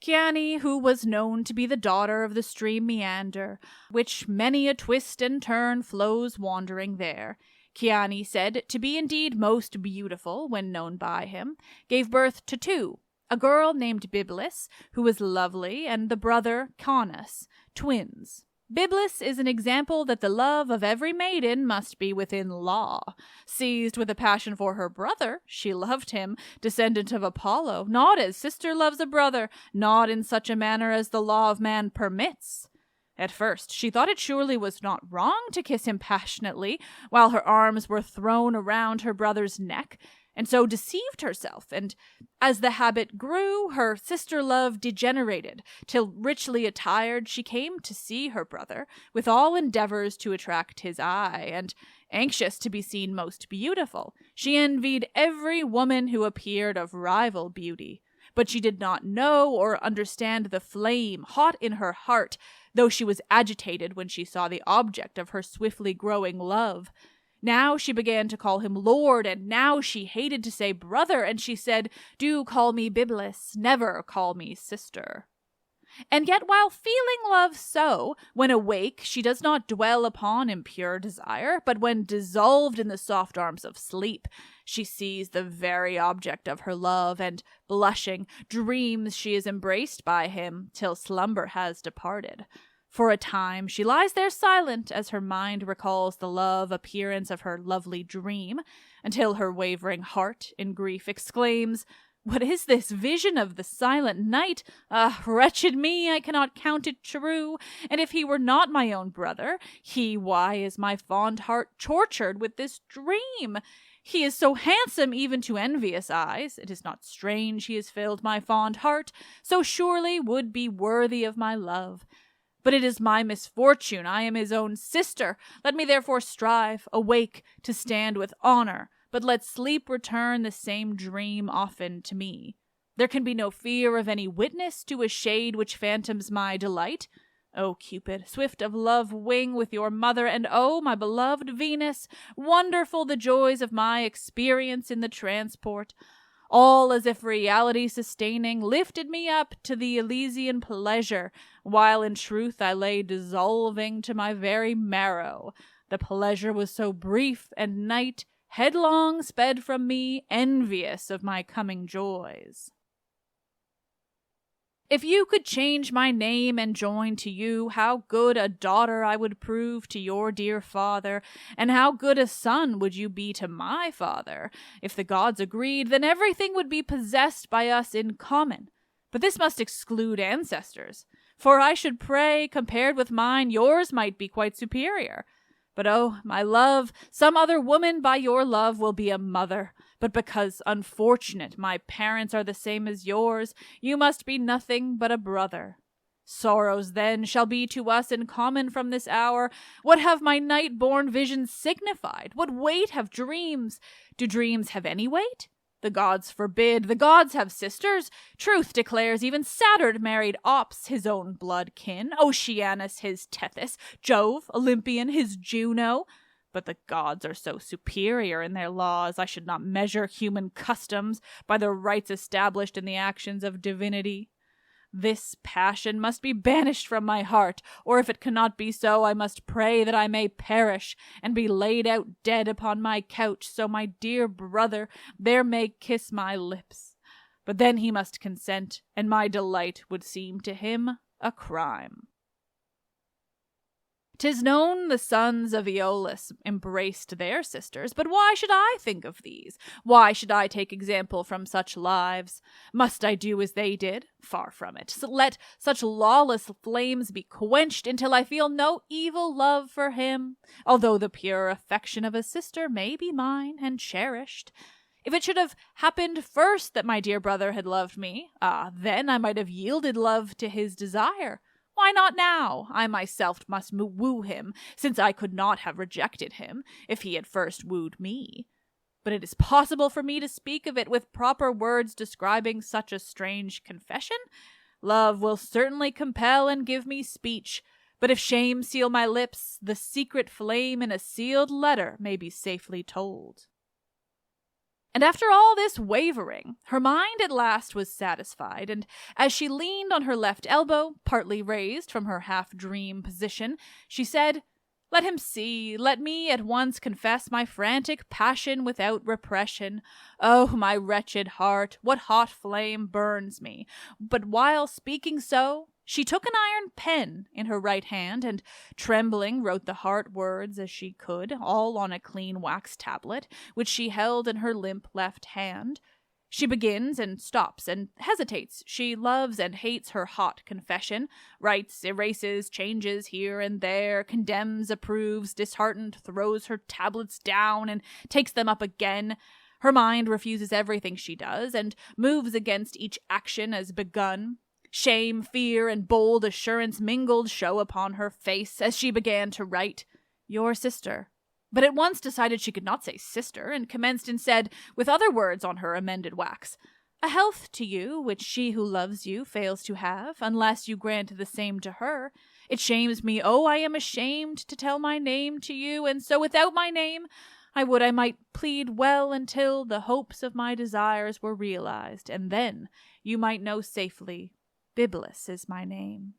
Chiane, who was known to be the daughter of the stream Meander, which many a twist and turn flows wandering there, Chiane, said to be indeed most beautiful when known by him, gave birth to two, a girl named Byblis, who was lovely, and the brother Caunus, twins. Byblis is an example that the love of every maiden must be within law. Seized with a passion for her brother, she loved him, descendant of Apollo, not as sister loves a brother, not in such a manner as the law of man permits. At first, she thought it surely was not wrong to kiss him passionately, while her arms were thrown around her brother's neck, and so deceived herself, and as the habit grew, her sister-love degenerated, till richly attired she came to see her brother, with all endeavors to attract his eye, and, anxious to be seen most beautiful, she envied every woman who appeared of rival beauty. But she did not know or understand the flame hot in her heart, though she was agitated when she saw the object of her swiftly growing love. Now she began to call him lord, and now she hated to say brother, and she said, "Do call me Byblis, never call me sister." And yet while feeling love so, when awake she does not dwell upon impure desire, but when dissolved in the soft arms of sleep, she sees the very object of her love, and, blushing, dreams she is embraced by him, till slumber has departed. For a time she lies there silent as her mind recalls the love appearance of her lovely dream, until her wavering heart in grief exclaims, "What is this vision of the silent night? Ah, wretched me, I cannot count it true, and if he were not my own brother, why is my fond heart tortured with this dream? He is so handsome even to envious eyes, it is not strange he has filled my fond heart, so surely would be worthy of my love. But it is my misfortune, I am his own sister. Let me therefore strive, awake, to stand with honor, but let sleep return the same dream often to me. There can be no fear of any witness to a shade which phantoms my delight. O Cupid, swift of love wing with your mother, and O my beloved Venus, wonderful the joys of my experience in the transport. All as if reality sustaining lifted me up to the Elysian pleasure, while in truth I lay dissolving to my very marrow. The pleasure was so brief, and night headlong sped from me, envious of my coming joys. If you could change my name and join to you, how good a daughter I would prove to your dear father, and how good a son would you be to my father. If the gods agreed, then everything would be possessed by us in common. But this must exclude ancestors, for I should pray, compared with mine, yours might be quite superior. But oh, my love, some other woman by your love will be a mother. But because, unfortunate, my parents are the same as yours, you must be nothing but a brother. Sorrows, then, shall be to us in common from this hour. What have my night-born visions signified? What weight have dreams? Do dreams have any weight? The gods forbid. The gods have sisters. Truth declares even Saturn married Ops, his own blood kin, Oceanus his Tethys, Jove, Olympian his Juno. But the gods are so superior in their laws, I should not measure human customs by the rights established in the actions of divinity. This passion must be banished from my heart, or if it cannot be so, I must pray that I may perish, and be laid out dead upon my couch, so my dear brother there may kiss my lips. But then he must consent, and my delight would seem to him a crime. 'Tis known the sons of Aeolus embraced their sisters, but why should I think of these? Why should I take example from such lives? Must I do as they did? Far from it. So let such lawless flames be quenched until I feel no evil love for him, although the pure affection of a sister may be mine and cherished. If it should have happened first that my dear brother had loved me, then I might have yielded love to his desire. Why not now? I myself must woo him, since I could not have rejected him if he had first wooed me. But it is possible for me to speak of it with proper words describing such a strange confession? Love will certainly compel and give me speech, but if shame seal my lips, the secret flame in a sealed letter may be safely told. And after all this wavering, her mind at last was satisfied, and as she leaned on her left elbow, partly raised from her half-dream position, she said, "Let him see, let me at once confess my frantic passion without repression. Oh, my wretched heart, what hot flame burns me!" But while speaking so, she took an iron pen in her right hand, and trembling wrote the heart words as she could, all on a clean wax tablet, which she held in her limp left hand. She begins and stops and hesitates. She loves and hates her hot confession, writes, erases, changes here and there, condemns, approves, disheartened, throws her tablets down and takes them up again. Her mind refuses everything she does, and moves against each action as begun. Shame, fear, and bold assurance mingled show upon her face as she began to write, "Your sister," but at once decided she could not say sister, and commenced instead with other words on her amended wax. "A health to you, which she who loves you fails to have, unless you grant the same to her. It shames me, oh, I am ashamed to tell my name to you, and so without my name, I would I might plead well until the hopes of my desires were realized, and then you might know safely Biblis is my name.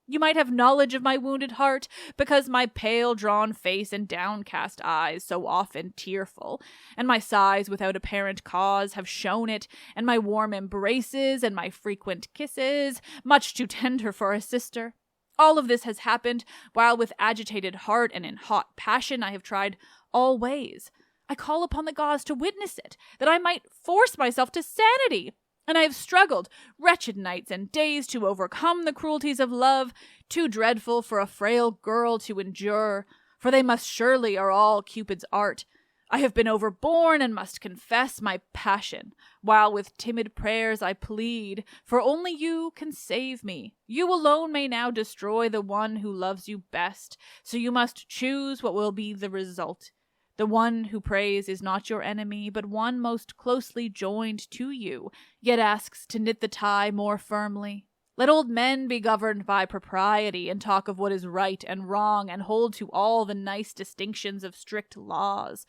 You might have knowledge of my wounded heart, because my pale drawn face and downcast eyes, so often tearful, and my sighs without apparent cause have shown it, and my warm embraces and my frequent kisses, much too tender for a sister. All of this has happened while with agitated heart and in hot passion I have tried all ways. I call upon the gods to witness it, that I might force myself to sanity. And I have struggled wretched nights and days to overcome the cruelties of love, too dreadful for a frail girl to endure, for they must surely are all Cupid's art. I have been overborne and must confess my passion, while with timid prayers I plead, for only you can save me. You alone may now destroy the one who loves you best, so you must choose what will be the result. The one who prays is not your enemy, but one most closely joined to you, yet asks to knit the tie more firmly. Let old men be governed by propriety, and talk of what is right and wrong, and hold to all the nice distinctions of strict laws.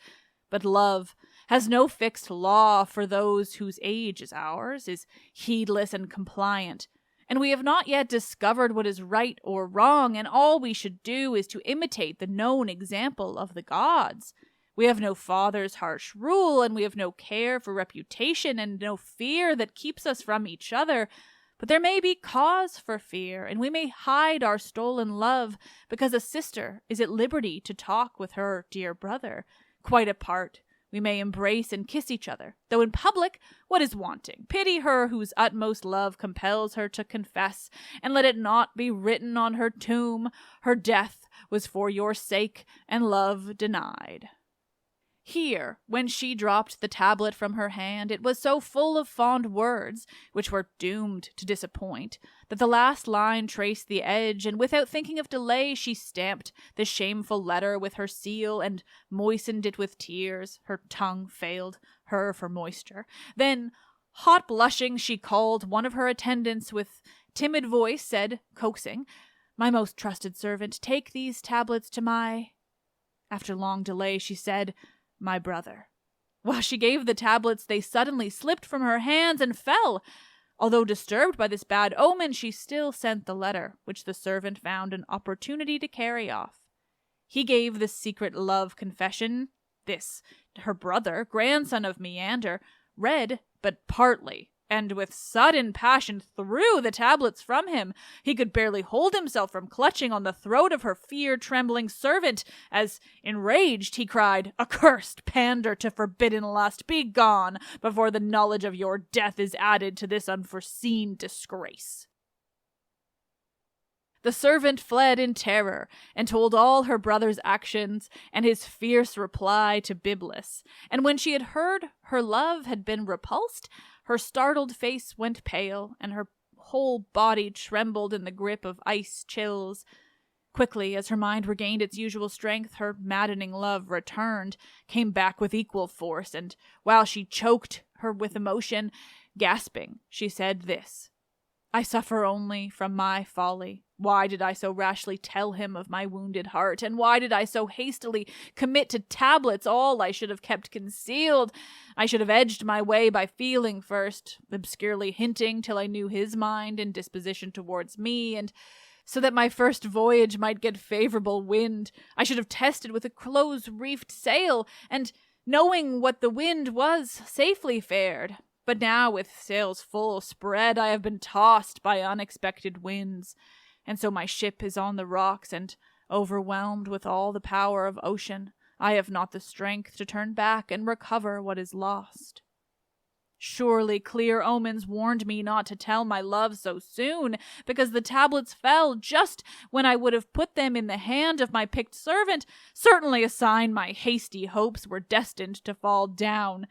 But love has no fixed law for those whose age is ours, is heedless and compliant. And we have not yet discovered what is right or wrong, and all we should do is to imitate the known example of the gods. We have no father's harsh rule, and we have no care for reputation, and no fear that keeps us from each other. But there may be cause for fear, and we may hide our stolen love, because a sister is at liberty to talk with her dear brother. Quite apart, we may embrace and kiss each other, though in public, what is wanting? Pity her whose utmost love compels her to confess, and let it not be written on her tomb, her death was for your sake, and love denied. Here, when she dropped the tablet from her hand, it was so full of fond words, which were doomed to disappoint, that the last line traced the edge, and without thinking of delay, she stamped the shameful letter with her seal, and moistened it with tears. Her tongue failed her for moisture. Then, hot blushing, she called one of her attendants with timid voice, said, coaxing, "My most trusted servant, take these tablets to my—" After long delay, she said, "My brother." While she gave the tablets, they suddenly slipped from her hands and fell. Although disturbed by this bad omen, she still sent the letter, which the servant found an opportunity to carry off. He gave the secret love confession. This, her brother, grandson of Meander, read but partly, and with sudden passion threw the tablets from him. He could barely hold himself from clutching on the throat of her fear-trembling servant, as, enraged, he cried, "Accursed pander to forbidden lust, be gone, before the knowledge of your death is added to this unforeseen disgrace." The servant fled in terror, and told all her brother's actions and his fierce reply to Byblis. And when she had heard her love had been repulsed, her startled face went pale, and her whole body trembled in the grip of ice chills. Quickly, as her mind regained its usual strength, her maddening love returned, came back with equal force, and while she choked her with emotion, gasping, she said this: "I suffer only from my folly. Why did I so rashly tell him of my wounded heart? And why did I so hastily commit to tablets all I should have kept concealed? I should have edged my way by feeling first, obscurely hinting till I knew his mind and disposition towards me, and so that my first voyage might get favorable wind, I should have tested with a close-reefed sail, and, knowing what the wind was, safely fared. But now, with sails full spread, I have been tossed by unexpected winds, and so my ship is on the rocks, and, overwhelmed with all the power of ocean, I have not the strength to turn back and recover what is lost. Surely clear omens warned me not to tell my love so soon, because the tablets fell just when I would have put them in the hand of my picked servant, certainly a sign my hasty hopes were destined to fall down.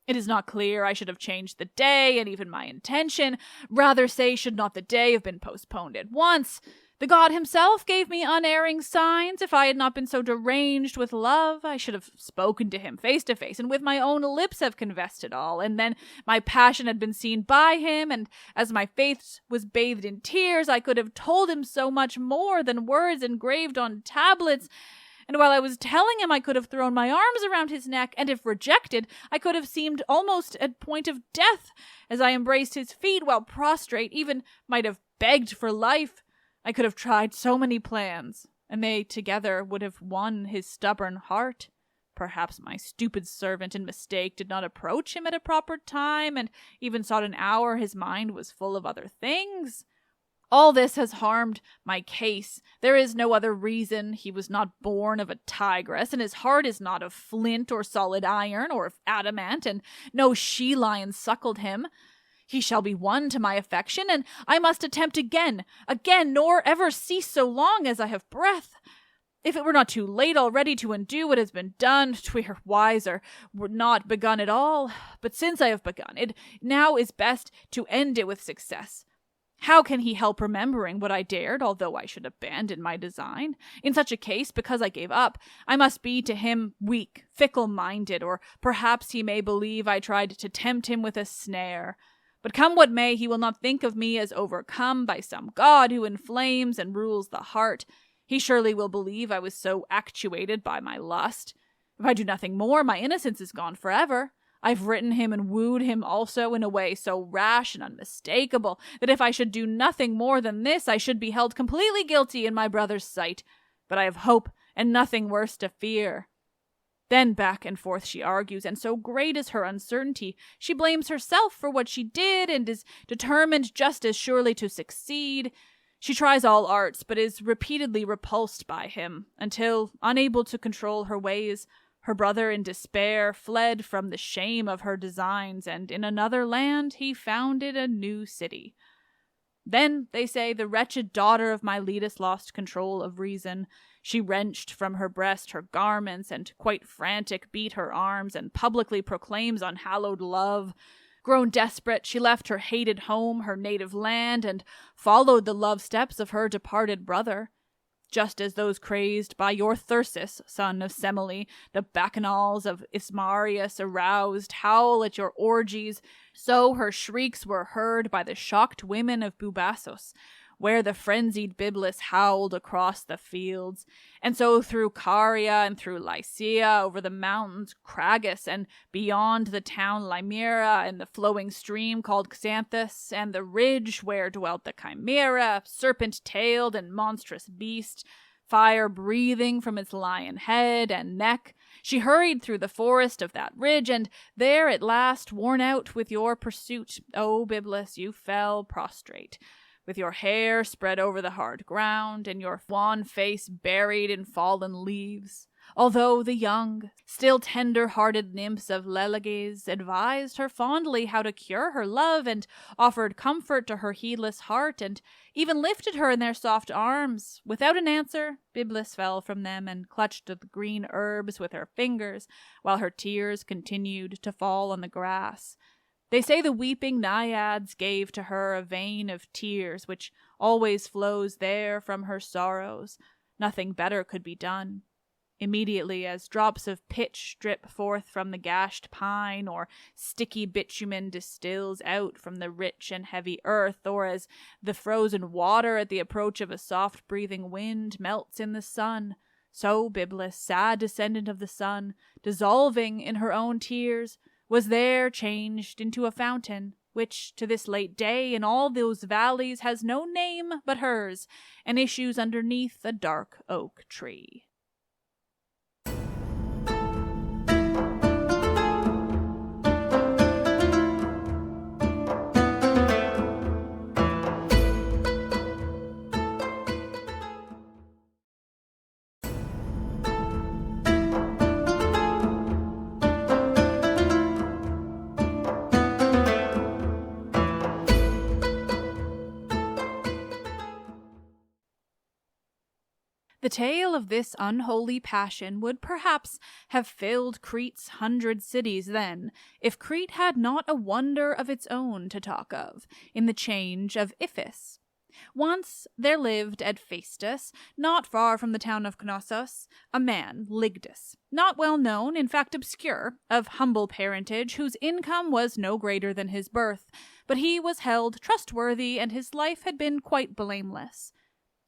It is not clear I should have changed the day, and even my intention. Rather say, should not the day have been postponed at once? The god himself gave me unerring signs. If I had not been so deranged with love, I should have spoken to him face to face, and with my own lips have confessed it all. And then my passion had been seen by him, and as my face was bathed in tears, I could have told him so much more than words engraved on tablets. And while I was telling him, I could have thrown my arms around his neck, and if rejected, I could have seemed almost at point of death, as I embraced his feet while prostrate, even might have begged for life. I could have tried so many plans, and they together would have won his stubborn heart. Perhaps my stupid servant in mistake did not approach him at a proper time, and even sought an hour his mind was full of other things. All this has harmed my case. There is no other reason. He was not born of a tigress, and his heart is not of flint or solid iron or of adamant, and no she-lion suckled him. He shall be won to my affection, and I must attempt again, nor ever cease so long as I have breath. If it were not too late already to undo what has been done, 'twere wiser were not begun at all. But since I have begun, it now is best to end it with success. How can he help remembering what I dared, although I should abandon my design? In such a case, because I gave up, I must be to him weak, fickle-minded, or perhaps he may believe I tried to tempt him with a snare. But come what may, he will not think of me as overcome by some god who inflames and rules the heart. He surely will believe I was so actuated by my lust. If I do nothing more, my innocence is gone forever. I've written him and wooed him also in a way so rash and unmistakable that if I should do nothing more than this, I should be held completely guilty in my brother's sight. But I have hope and nothing worse to fear. Then back and forth she argues, and so great is her uncertainty, she blames herself for what she did and is determined just as surely to succeed. She tries all arts, but is repeatedly repulsed by him, until, unable to control her ways, her brother in despair fled from the shame of her designs, and in another land he founded a new city. Then, they say, the wretched daughter of Miletus lost control of reason. She wrenched from her breast her garments, and quite frantic beat her arms, and publicly proclaims unhallowed love. Grown desperate, she left her hated home, her native land, and followed the love steps of her departed brother. Just as those crazed by your Thyrsis, son of Semele, the bacchanals of Ismarius aroused, howl at your orgies, so her shrieks were heard by the shocked women of Bubassos, where the frenzied Byblis howled across the fields, and so through Caria and through Lycia, over the mountains Cragus, and beyond the town Limera, and the flowing stream called Xanthus, and the ridge where dwelt the Chimera, serpent-tailed and monstrous beast, fire-breathing from its lion head and neck. She hurried through the forest of that ridge, and there at last, worn out with your pursuit, O Byblis, you fell prostrate, with your hair spread over the hard ground, and your wan face buried in fallen leaves. Although the young, still tender-hearted nymphs of Leleges advised her fondly how to cure her love and offered comfort to her heedless heart and even lifted her in their soft arms, without an answer, Byblis fell from them and clutched at the green herbs with her fingers, while her tears continued to fall on the grass. They say the weeping naiads gave to her a vein of tears which always flows there from her sorrows. Nothing better could be done. Immediately as drops of pitch drip forth from the gashed pine, or sticky bitumen distills out from the rich and heavy earth, or as the frozen water at the approach of a soft-breathing wind melts in the sun, so Byblis, sad descendant of the sun, dissolving in her own tears, was there changed into a fountain, which to this late day in all those valleys has no name but hers, and issues underneath a dark oak tree. The tale of this unholy passion would perhaps have filled Crete's 100 cities then, if Crete had not a wonder of its own to talk of, in the change of Iphis. Once there lived at Phaestus, not far from the town of Knossos, a man, Lygdus, not well known, in fact obscure, of humble parentage, whose income was no greater than his birth, but he was held trustworthy, and his life had been quite blameless.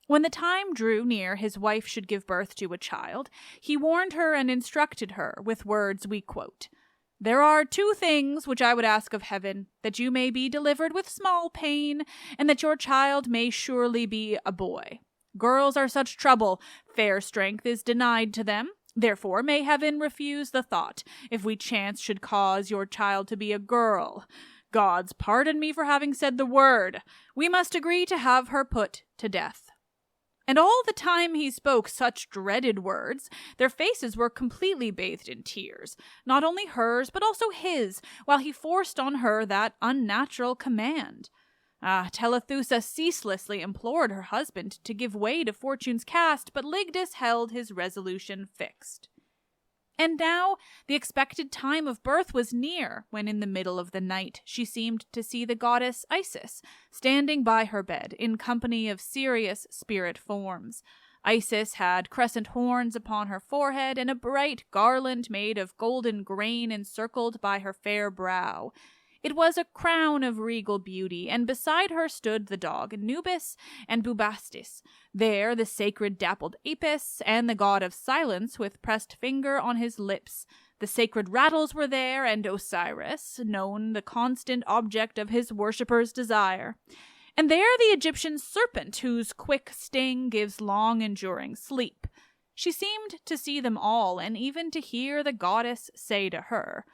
When the time drew near his wife should give birth to a child, he warned her and instructed her with words we quote, "There are 2 things which I would ask of heaven, that you may be delivered with small pain, and that your child may surely be a boy. Girls are such trouble, fair strength is denied to them. Therefore may heaven refuse the thought, if we chance should cause your child to be a girl. Gods pardon me for having said the word. We must agree to have her put to death." And all the time he spoke such dreaded words, their faces were completely bathed in tears, not only hers, but also his, while he forced on her that unnatural command. Telethusa ceaselessly implored her husband to give way to fortune's cast, but Lygdus held his resolution fixed. And now the expected time of birth was near, when in the middle of the night she seemed to see the goddess Isis standing by her bed in company of serious spirit forms. Isis had crescent horns upon her forehead and a bright garland made of golden grain encircled by her fair brow. It was a crown of regal beauty, and beside her stood the dog Anubis and Bubastis. There the sacred dappled Apis, and the god of silence with pressed finger on his lips. The sacred rattles were there, and Osiris, known the constant object of his worshippers' desire. And there the Egyptian serpent, whose quick sting gives long-enduring sleep. She seemed to see them all, and even to hear the goddess say to her,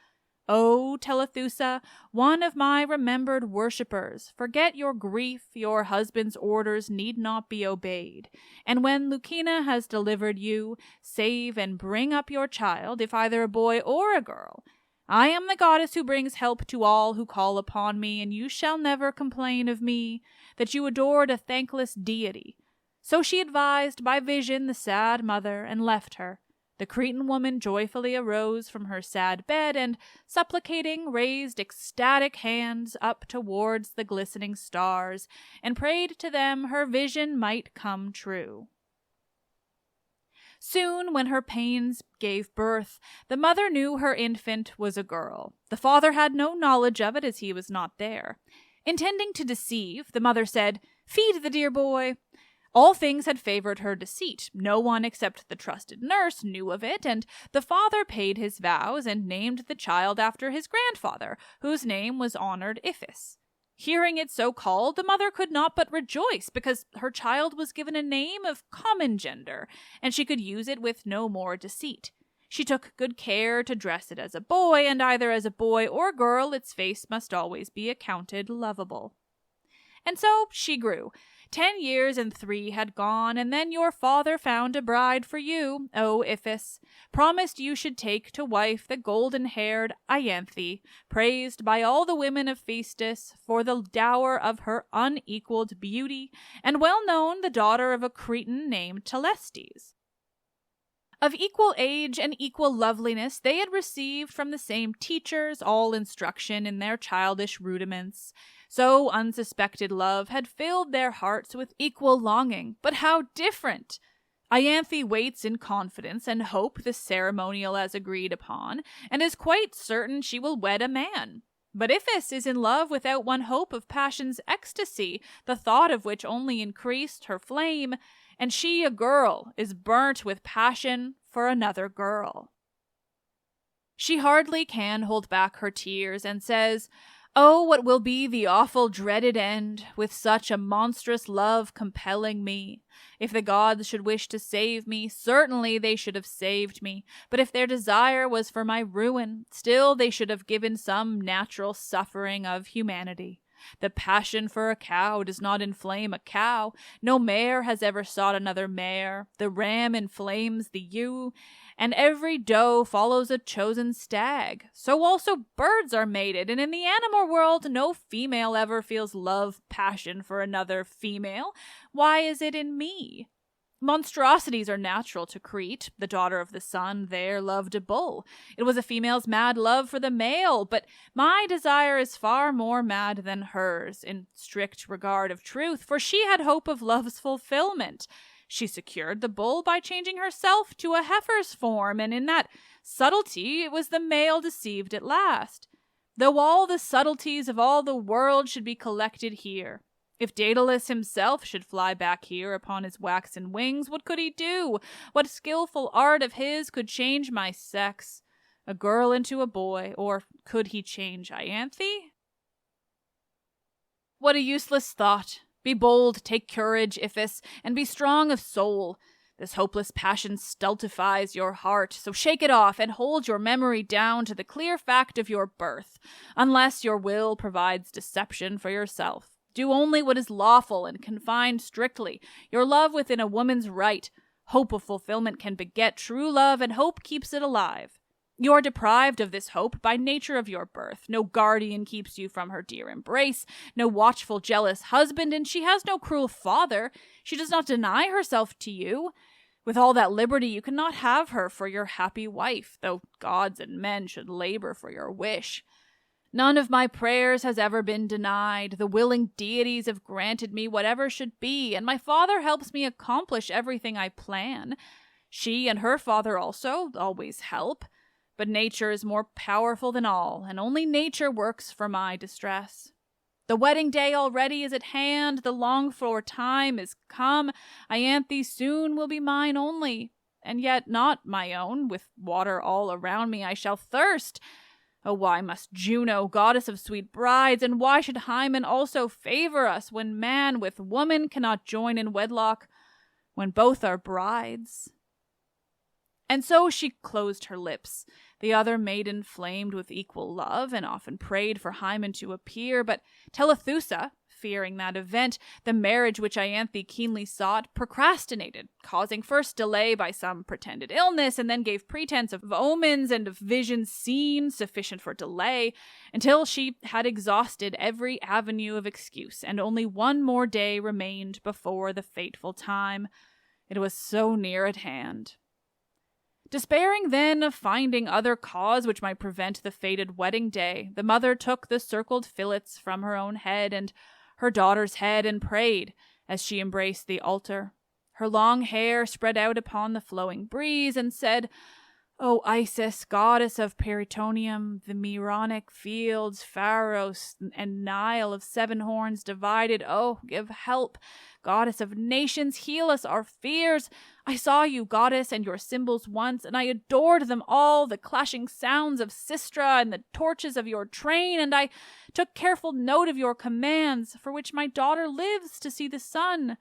"O Telethusa, one of my remembered worshippers, forget your grief, your husband's orders need not be obeyed. And when Lucina has delivered you, save and bring up your child, if either a boy or a girl. I am the goddess who brings help to all who call upon me, and you shall never complain of me, that you adored a thankless deity." So she advised by vision the sad mother, and left her. The Cretan woman joyfully arose from her sad bed and, supplicating, raised ecstatic hands up towards the glistening stars, and prayed to them her vision might come true. Soon, when her pains gave birth, the mother knew her infant was a girl. The father had no knowledge of it, as he was not there. Intending to deceive, the mother said, "Feed the dear boy." All things had favored her deceit. No one except the trusted nurse knew of it, and the father paid his vows and named the child after his grandfather, whose name was honored Iphis. Hearing it so called, the mother could not but rejoice, because her child was given a name of common gender, and she could use it with no more deceit. She took good care to dress it as a boy, and either as a boy or girl its face must always be accounted lovable. And so she grew. 10 years and 3 had gone, and then your father found a bride for you, O Iphis, promised you should take to wife the golden-haired Ianthe, praised by all the women of Phaestus for the dower of her unequaled beauty, and well known the daughter of a Cretan named Telestes. Of equal age and equal loveliness, they had received from the same teachers all instruction in their childish rudiments. So unsuspected love had filled their hearts with equal longing, but how different! Ianthe waits in confidence and hope the ceremonial as agreed upon, and is quite certain she will wed a man. But Iphis is in love without one hope of passion's ecstasy, the thought of which only increased her flame, and she, a girl, is burnt with passion for another girl. She hardly can hold back her tears, and says, "Oh, what will be the awful dreaded end, with such a monstrous love compelling me? If the gods should wish to save me, certainly they should have saved me, but if their desire was for my ruin, still they should have given some natural suffering of humanity. The passion for a cow does not inflame a cow. No mare has ever sought another mare. The ram inflames the ewe, and every doe follows a chosen stag. So also birds are mated, and in the animal world no female ever feels passion for another female. Why is it in me? Monstrosities are natural to Crete. The daughter of the sun there loved a bull. It was a female's mad love for the male, but my desire is far more mad than hers, in strict regard of truth, for she had hope of love's fulfillment. She secured the bull by changing herself to a heifer's form, and in that subtlety it was the male deceived at last. Though all the subtleties of all the world should be collected here, if Daedalus himself should fly back here upon his waxen wings, what could he do? What skillful art of his could change my sex, a girl into a boy, or could he change Ianthe? What a useless thought! Be bold, take courage, Iphis, and be strong of soul. This hopeless passion stultifies your heart, so shake it off and hold your memory down to the clear fact of your birth, unless your will provides deception for yourself. Do only what is lawful and confined strictly, your love within a woman's right. Hope of fulfillment can beget true love, and hope keeps it alive. You are deprived of this hope by nature of your birth. No guardian keeps you from her dear embrace, no watchful, jealous husband, and she has no cruel father. She does not deny herself to you. With all that liberty, you cannot have her for your happy wife, though gods and men should labor for your wish. None of my prayers has ever been denied. The willing deities have granted me whatever should be, and my father helps me accomplish everything I plan. She and her father also always help. But nature is more powerful than all, and only nature works for my distress. The wedding day already is at hand, the longed-for time is come. Ianthe soon will be mine only, and yet not my own. With water all around me I shall thirst. Oh, why must Juno, goddess of sweet brides, and why should Hymen also favor us, when man with woman cannot join in wedlock, when both are brides? And so she closed her lips. The other maiden flamed with equal love, and often prayed for Hymen to appear, but Telethusa, fearing that event, the marriage which Ianthe keenly sought, procrastinated, causing first delay by some pretended illness, and then gave pretense of omens and of visions seen sufficient for delay, until she had exhausted every avenue of excuse, and only one more day remained before the fateful time. It was so near at hand. Despairing then of finding other cause which might prevent the fated wedding day, the mother took the circled fillets from her own head and her daughter's head, and prayed as she embraced the altar. Her long hair spread out upon the flowing breeze, and said, "O Isis, goddess of Peritonium, the Meronic fields, Pharos, and Nile of 7 horns divided, oh, give help. Goddess of nations, heal us our fears. I saw you, goddess, and your symbols once, and I adored them all, the clashing sounds of Sistra and the torches of your train, and I took careful note of your commands, for which my daughter lives to see the sun.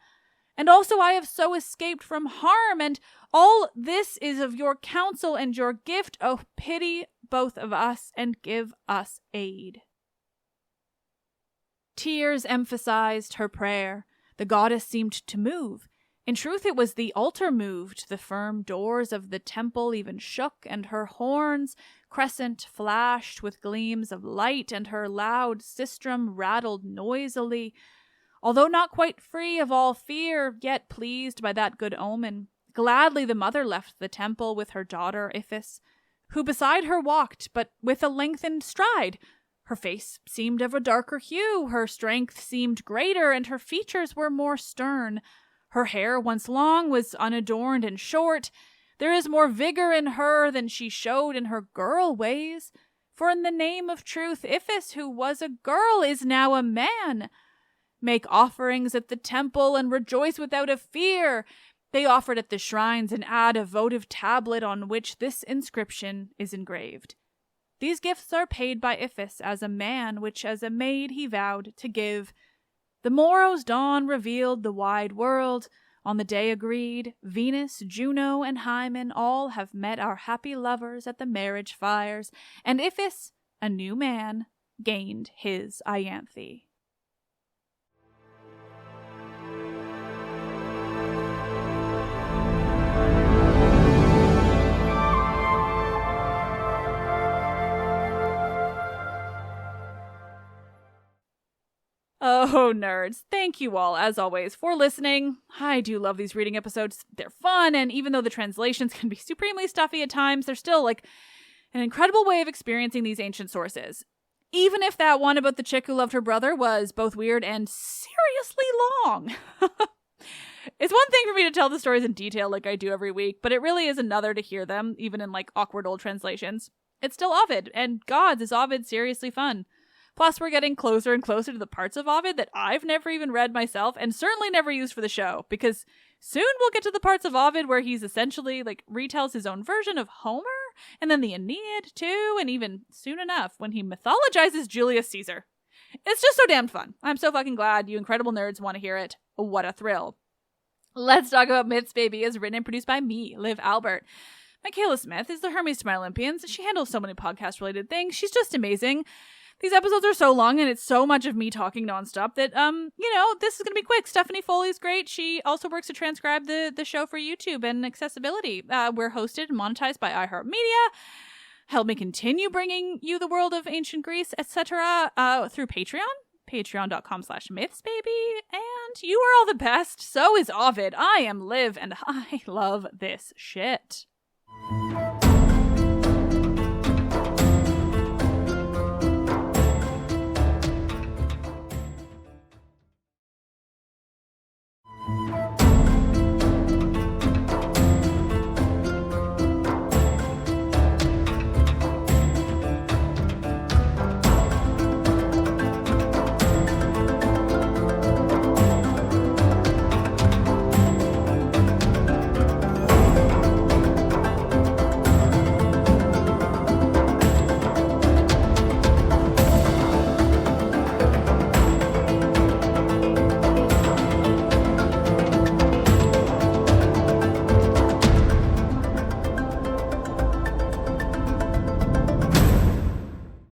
And also I have so escaped from harm, and all this is of your counsel and your gift. Oh, pity both of us, and give us aid." Tears emphasized her prayer. The goddess seemed to move. In truth, it was the altar moved. The firm doors of the temple even shook, and her horns crescent flashed with gleams of light, and her loud sistrum rattled noisily. Although not quite free of all fear, yet pleased by that good omen, gladly the mother left the temple with her daughter Iphis, who beside her walked, but with a lengthened stride. Her face seemed of a darker hue, her strength seemed greater, and her features were more stern. Her hair, once long, was unadorned and short. There is more vigor in her than she showed in her girl ways. For in the name of truth, Iphis, who was a girl, is now a man. Make offerings at the temple and rejoice without a fear. They offered at the shrines and add a votive tablet on which this inscription is engraved. These gifts are paid by Iphis as a man, which as a maid he vowed to give. The morrow's dawn revealed the wide world. On the day agreed, Venus, Juno, and Hymen all have met our happy lovers at the marriage fires, and Iphis, a new man, gained his Ianthe. Oh, nerds, thank you all, as always, for listening. I do love these reading episodes. They're fun, and even though the translations can be supremely stuffy at times, they're still, an incredible way of experiencing these ancient sources. Even if that one about the chick who loved her brother was both weird and seriously long. It's one thing for me to tell the stories in detail like I do every week, but it really is another to hear them, even in, awkward old translations. It's still Ovid, and gods, is Ovid seriously fun. Plus, we're getting closer and closer to the parts of Ovid that I've never even read myself and certainly never used for the show, because soon we'll get to the parts of Ovid where he's essentially, retells his own version of Homer, and then the Aeneid, too, and even soon enough when he mythologizes Julius Caesar. It's just so damn fun. I'm so fucking glad you incredible nerds want to hear it. What a thrill. Let's talk about Myths, Baby is written and produced by me, Liv Albert. Michaela Smith is the Hermes to my Olympians. She handles so many podcast-related things. She's just amazing. These episodes are so long and it's so much of me talking nonstop that, this is going to be quick. Stephanie Foley's great. She also works to transcribe the show for YouTube and accessibility. We're hosted and monetized by iHeartMedia. Help me continue bringing you the world of ancient Greece, etc. Through Patreon. Patreon.com/mythsbaby. And you are all the best. So is Ovid. I am Liv and I love this shit.